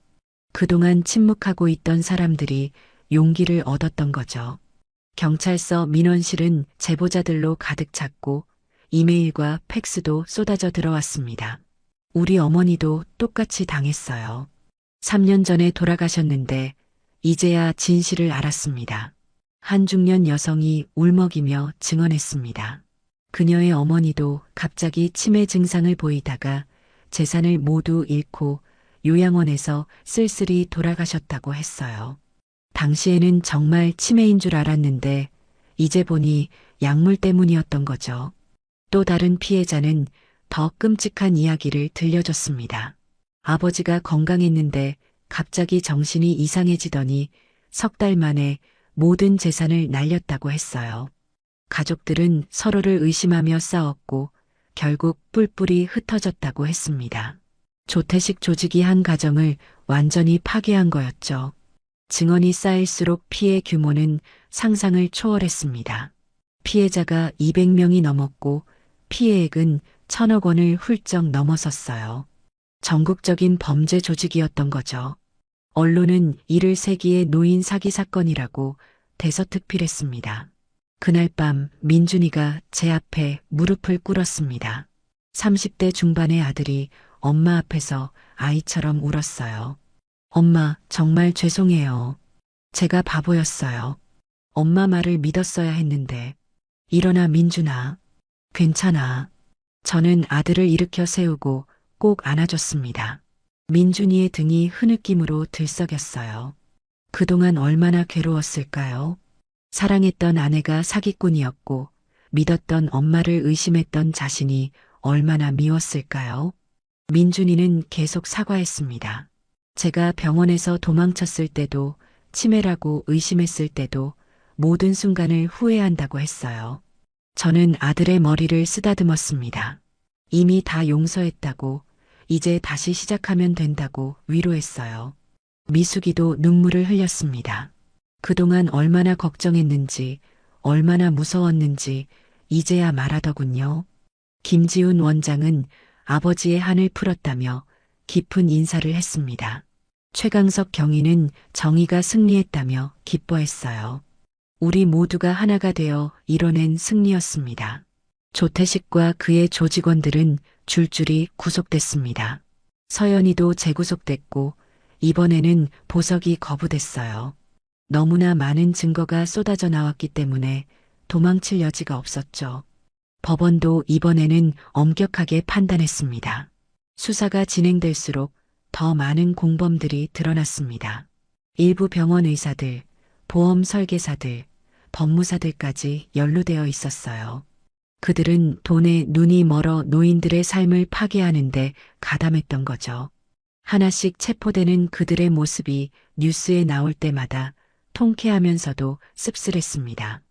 그동안 침묵하고 있던 사람들이 용기를 얻었던 거죠. 경찰서 민원실은 제보자들로 가득 찼고 이메일과 팩스도 쏟아져 들어왔습니다. 우리 어머니도 똑같이 당했어요. 3년 전에 돌아가셨는데 이제야 진실을 알았습니다. 한 중년 여성이 울먹이며 증언했습니다. 그녀의 어머니도 갑자기 치매 증상을 보이다가 재산을 모두 잃고 요양원에서 쓸쓸히 돌아가셨다고 했어요. 당시에는 정말 치매인 줄 알았는데 이제 보니 약물 때문이었던 거죠. 또 다른 피해자는 더 끔찍한 이야기를 들려줬습니다. 아버지가 건강했는데 갑자기 정신이 이상해지더니 석 달 만에 모든 재산을 날렸다고 했어요. 가족들은 서로를 의심하며 싸웠고 결국 뿔뿔이 흩어졌다고 했습니다. 조태식 조직이 한 가정을 완전히 파괴한 거였죠. 증언이 쌓일수록 피해 규모는 상상을 초월했습니다. 피해자가 200명이 넘었고 피해액은 1,000억 원을 훌쩍 넘어섰어요. 전국적인 범죄 조직이었던 거죠. 언론은 이를 세기의 노인 사기 사건이라고 대서특필했습니다. 그날 밤 민준이가 제 앞에 무릎을 꿇었습니다. 30대 중반의 아들이 엄마 앞에서 아이처럼 울었어요. 엄마, 정말 죄송해요. 제가 바보였어요. 엄마 말을 믿었어야 했는데. 일어나 민준아. 괜찮아. 저는 아들을 일으켜 세우고 꼭 안아줬습니다. 민준이의 등이 흐느낌으로 들썩였어요. 그동안 얼마나 괴로웠을까요? 사랑했던 아내가 사기꾼이었고 믿었던 엄마를 의심했던 자신이 얼마나 미웠을까요? 민준이는 계속 사과했습니다. 제가 병원에서 도망쳤을 때도 치매라고 의심했을 때도 모든 순간을 후회한다고 했어요. 저는 아들의 머리를 쓰다듬었습니다. 이미 다 용서했다고, 이제 다시 시작하면 된다고 위로했어요. 미숙이도 눈물을 흘렸습니다. 그동안 얼마나 걱정했는지, 얼마나 무서웠는지 이제야 말하더군요. 김지훈 원장은 아버지의 한을 풀었다며 깊은 인사를 했습니다. 최강석 경위는 정의가 승리했다며 기뻐했어요. 우리 모두가 하나가 되어 이뤄낸 승리였습니다. 조태식과 그의 조직원들은 줄줄이 구속됐습니다. 서연이도 재구속됐고 이번에는 보석이 거부됐어요. 너무나 많은 증거가 쏟아져 나왔기 때문에 도망칠 여지가 없었죠. 법원도 이번에는 엄격하게 판단했습니다. 수사가 진행될수록 더 많은 공범들이 드러났습니다. 일부 병원 의사들, 보험 설계사들, 법무사들까지 연루되어 있었어요. 그들은 돈에 눈이 멀어 노인들의 삶을 파괴하는데 가담했던 거죠. 하나씩 체포되는 그들의 모습이 뉴스에 나올 때마다 통쾌하면서도 씁쓸했습니다.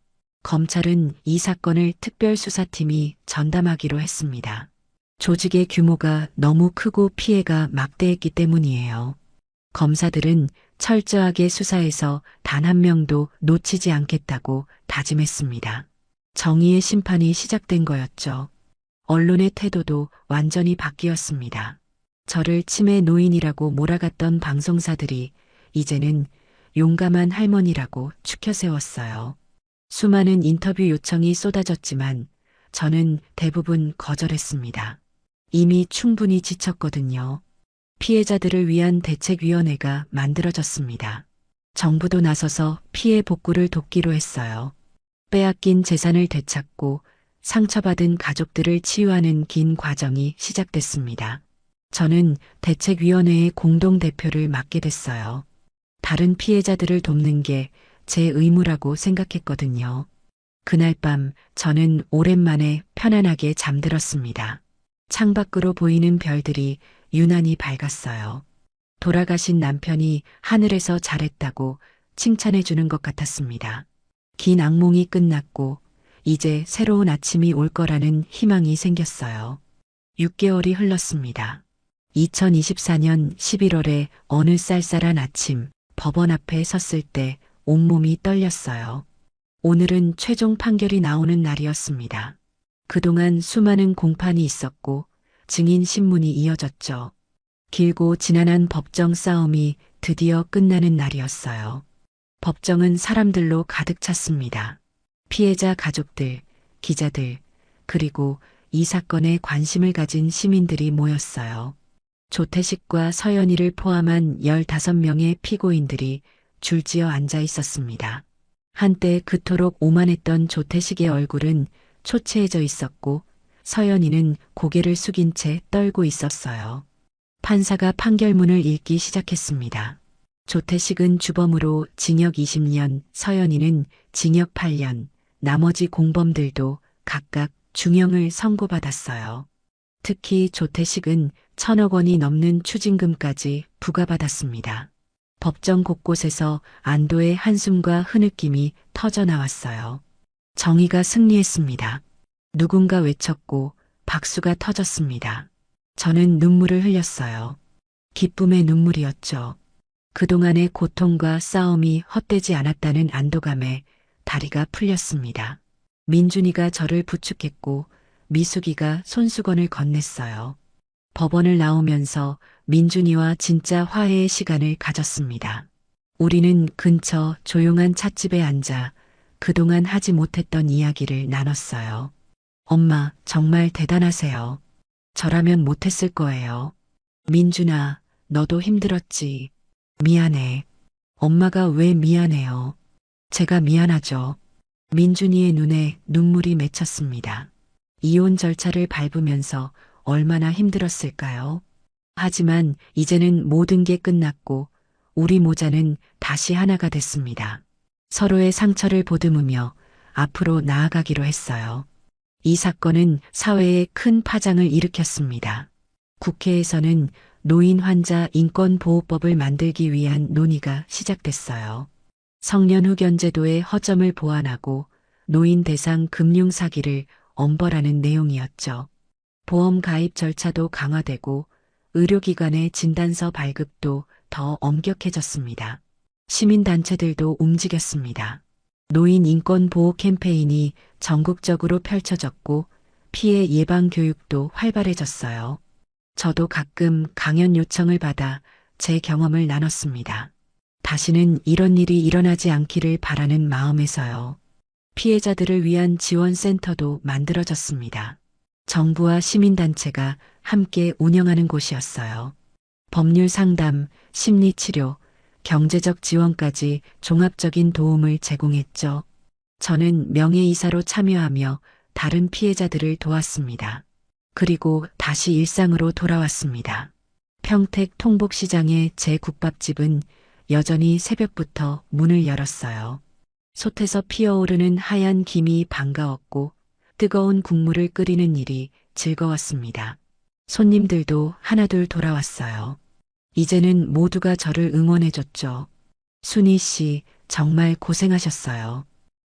검찰은 이 사건을 특별수사팀이 전담하기로 했습니다. 조직의 규모가 너무 크고 피해가 막대했기 때문이에요. 검사들은 철저하게 수사해서 단 한 명도 놓치지 않겠다고 다짐했습니다. 정의의 심판이 시작된 거였죠. 언론의 태도도 완전히 바뀌었습니다. 저를 치매 노인이라고 몰아갔던 방송사들이 이제는 용감한 할머니라고 추켜 세웠어요. 수많은 인터뷰 요청이 쏟아졌지만 저는 대부분 거절했습니다. 이미 충분히 지쳤거든요. 피해자들을 위한 대책위원회가 만들어졌습니다. 정부도 나서서 피해 복구를 돕기로 했어요. 빼앗긴 재산을 되찾고 상처받은 가족들을 치유하는 긴 과정이 시작됐습니다. 저는 대책위원회의 공동대표를 맡게 됐어요. 다른 피해자들을 돕는 게 제 의무라고 생각했거든요. 그날 밤 저는 오랜만에 편안하게 잠들었습니다. 창밖으로 보이는 별들이 유난히 밝았어요. 돌아가신 남편이 하늘에서 잘했다고 칭찬해 주는 것 같았습니다. 긴 악몽이 끝났고 이제 새로운 아침이 올 거라는 희망이 생겼어요. 6개월이 흘렀습니다. 2024년 11월에 어느 쌀쌀한 아침 법원 앞에 섰을 때 온몸이 떨렸어요. 오늘은 최종 판결이 나오는 날이었습니다. 그동안 수많은 공판이 있었고 증인 신문이 이어졌죠. 길고 지난한 법정 싸움이 드디어 끝나는 날이었어요. 법정은 사람들로 가득 찼습니다. 피해자 가족들, 기자들, 그리고 이 사건에 관심을 가진 시민들이 모였어요. 조태식과 서연이를 포함한 15명의 피고인들이 줄지어 앉아 있었습니다. 한때 그토록 오만했던 조태식의 얼굴은 초췌해져 있었고 서연이는 고개를 숙인 채 떨고 있었어요. 판사가 판결문을 읽기 시작했습니다. 조태식은 주범으로 징역 20년, 서연이는 징역 8년, 나머지 공범들도 각각 중형을 선고받았어요. 특히 조태식은 1,000억 원이 넘는 추징금까지 부과받았습니다. 법정 곳곳에서 안도의 한숨과 흐느낌이 터져 나왔어요. 정의가 승리했습니다. 누군가 외쳤고 박수가 터졌습니다. 저는 눈물을 흘렸어요. 기쁨의 눈물이었죠. 그동안의 고통과 싸움이 헛되지 않았다는 안도감에 다리가 풀렸습니다. 민준이가 저를 부축했고 미숙이가 손수건을 건넸어요. 법원을 나오면서 민준이와 진짜 화해의 시간을 가졌습니다. 우리는 근처 조용한 찻집에 앉아 그동안 하지 못했던 이야기를 나눴어요. 엄마, 정말 대단하세요. 저라면 못했을 거예요. 민준아, 너도 힘들었지. 미안해. 엄마가 왜 미안해요? 제가 미안하죠. 민준이의 눈에 눈물이 맺혔습니다. 이혼 절차를 밟으면서 얼마나 힘들었을까요? 하지만 이제는 모든 게 끝났고 우리 모자는 다시 하나가 됐습니다. 서로의 상처를 보듬으며 앞으로 나아가기로 했어요. 이 사건은 사회에 큰 파장을 일으켰습니다. 국회에서는 노인 환자 인권보호법을 만들기 위한 논의가 시작됐어요. 성년 후 견제도의 허점을 보완하고 노인 대상 금융 사기를 엄벌하는 내용이었죠. 보험 가입 절차도 강화되고 의료기관의 진단서 발급도 더 엄격해졌습니다. 시민단체들도 움직였습니다. 노인 인권 보호 캠페인이 전국적으로 펼쳐졌고 피해 예방 교육도 활발해졌어요. 저도 가끔 강연 요청을 받아 제 경험을 나눴습니다. 다시는 이런 일이 일어나지 않기를 바라는 마음에서요. 피해자들을 위한 지원센터도 만들어졌습니다. 정부와 시민단체가 함께 운영하는 곳이었어요. 법률 상담, 심리치료, 경제적 지원까지 종합적인 도움을 제공했죠. 저는 명예이사로 참여하며 다른 피해자들을 도왔습니다. 그리고 다시 일상으로 돌아왔습니다. 평택 통복시장의 제 국밥집은 여전히 새벽부터 문을 열었어요. 솥에서 피어오르는 하얀 김이 반가웠고 뜨거운 국물을 끓이는 일이 즐거웠습니다. 손님들도 하나둘 돌아왔어요. 이제는 모두가 저를 응원해줬죠. 순희 씨, 정말 고생하셨어요.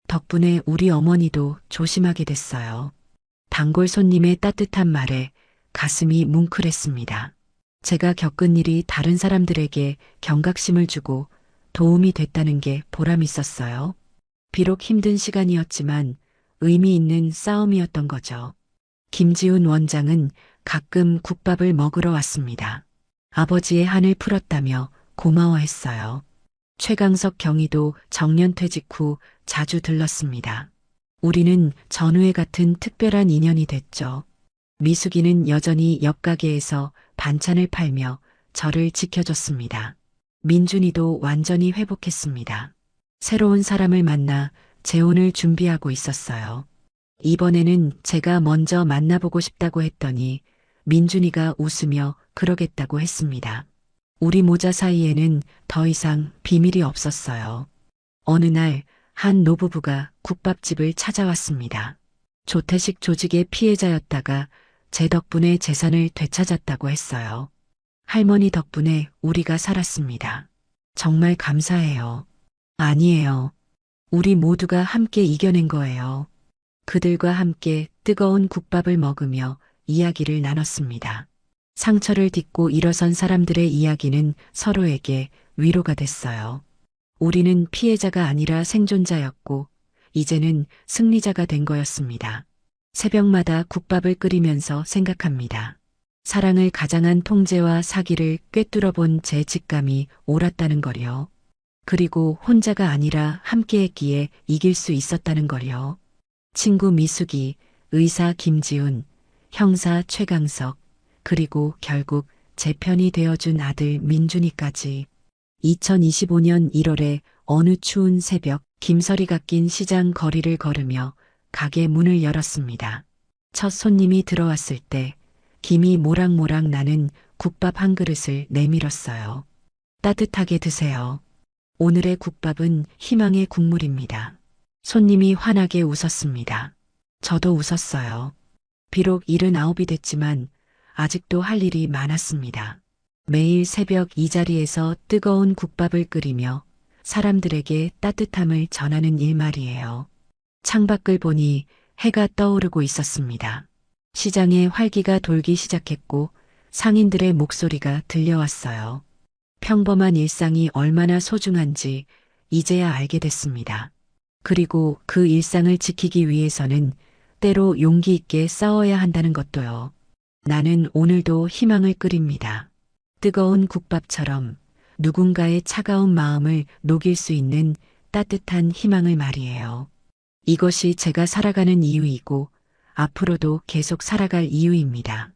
덕분에 우리 어머니도 조심하게 됐어요. 단골 손님의 따뜻한 말에 가슴이 뭉클했습니다. 제가 겪은 일이 다른 사람들에게 경각심을 주고 도움이 됐다는 게 보람 있었어요. 비록 힘든 시간이었지만 의미 있는 싸움이었던 거죠. 김지훈 원장은 가끔 국밥을 먹으러 왔습니다. 아버지의 한을 풀었다며 고마워했어요. 최강석 경위도 정년퇴직 후 자주 들렀습니다. 우리는 전우회 같은 특별한 인연이 됐죠. 미숙이는 여전히 옆 가게에서 반찬을 팔며 저를 지켜줬습니다. 민준이도 완전히 회복했습니다. 새로운 사람을 만나 재혼을 준비하고 있었어요. 이번에는 제가 먼저 만나보고 싶다고 했더니 민준이가 웃으며 그러겠다고 했습니다. 우리 모자 사이에는 더 이상 비밀이 없었어요. 어느 날 한 노부부가 국밥집을 찾아왔습니다. 조태식 조직의 피해자였다가 제 덕분에 재산을 되찾았다고 했어요. 할머니 덕분에 우리가 살았습니다. 정말 감사해요. 아니에요. 우리 모두가 함께 이겨낸 거예요. 그들과 함께 뜨거운 국밥을 먹으며 이야기를 나눴습니다. 상처를 딛고 일어선 사람들의 이야기는 서로에게 위로가 됐어요. 우리는 피해자가 아니라 생존자였고 이제는 승리자가 된 거였습니다. 새벽마다 국밥을 끓이면서 생각합니다. 사랑을 가장한 통제와 사기를 꿰뚫어 본 제 직감이 옳았다는 거요. 그리고 혼자가 아니라 함께했기에 이길 수 있었다는 거요. 친구 미숙이, 의사 김지훈, 형사 최강석, 그리고 결국 제 편이 되어준 아들 민준이까지. 2025년 1월에 어느 추운 새벽 김서리가 낀 시장 거리를 걸으며 가게 문을 열었습니다. 첫 손님이 들어왔을 때 김이 모락모락 나는 국밥 한 그릇을 내밀었어요. 따뜻하게 드세요. 오늘의 국밥은 희망의 국물입니다. 손님이 환하게 웃었습니다. 저도 웃었어요. 비록 79이 됐지만 아직도 할 일이 많았습니다. 매일 새벽 이 자리에서 뜨거운 국밥을 끓이며 사람들에게 따뜻함을 전하는 일 말이에요. 창밖을 보니 해가 떠오르고 있었습니다. 시장에 활기가 돌기 시작했고 상인들의 목소리가 들려왔어요. 평범한 일상이 얼마나 소중한지 이제야 알게 됐습니다. 그리고 그 일상을 지키기 위해서는 때로 용기 있게 싸워야 한다는 것도요. 나는 오늘도 희망을 끓입니다. 뜨거운 국밥처럼 누군가의 차가운 마음을 녹일 수 있는 따뜻한 희망을 말이에요. 이것이 제가 살아가는 이유이고 앞으로도 계속 살아갈 이유입니다.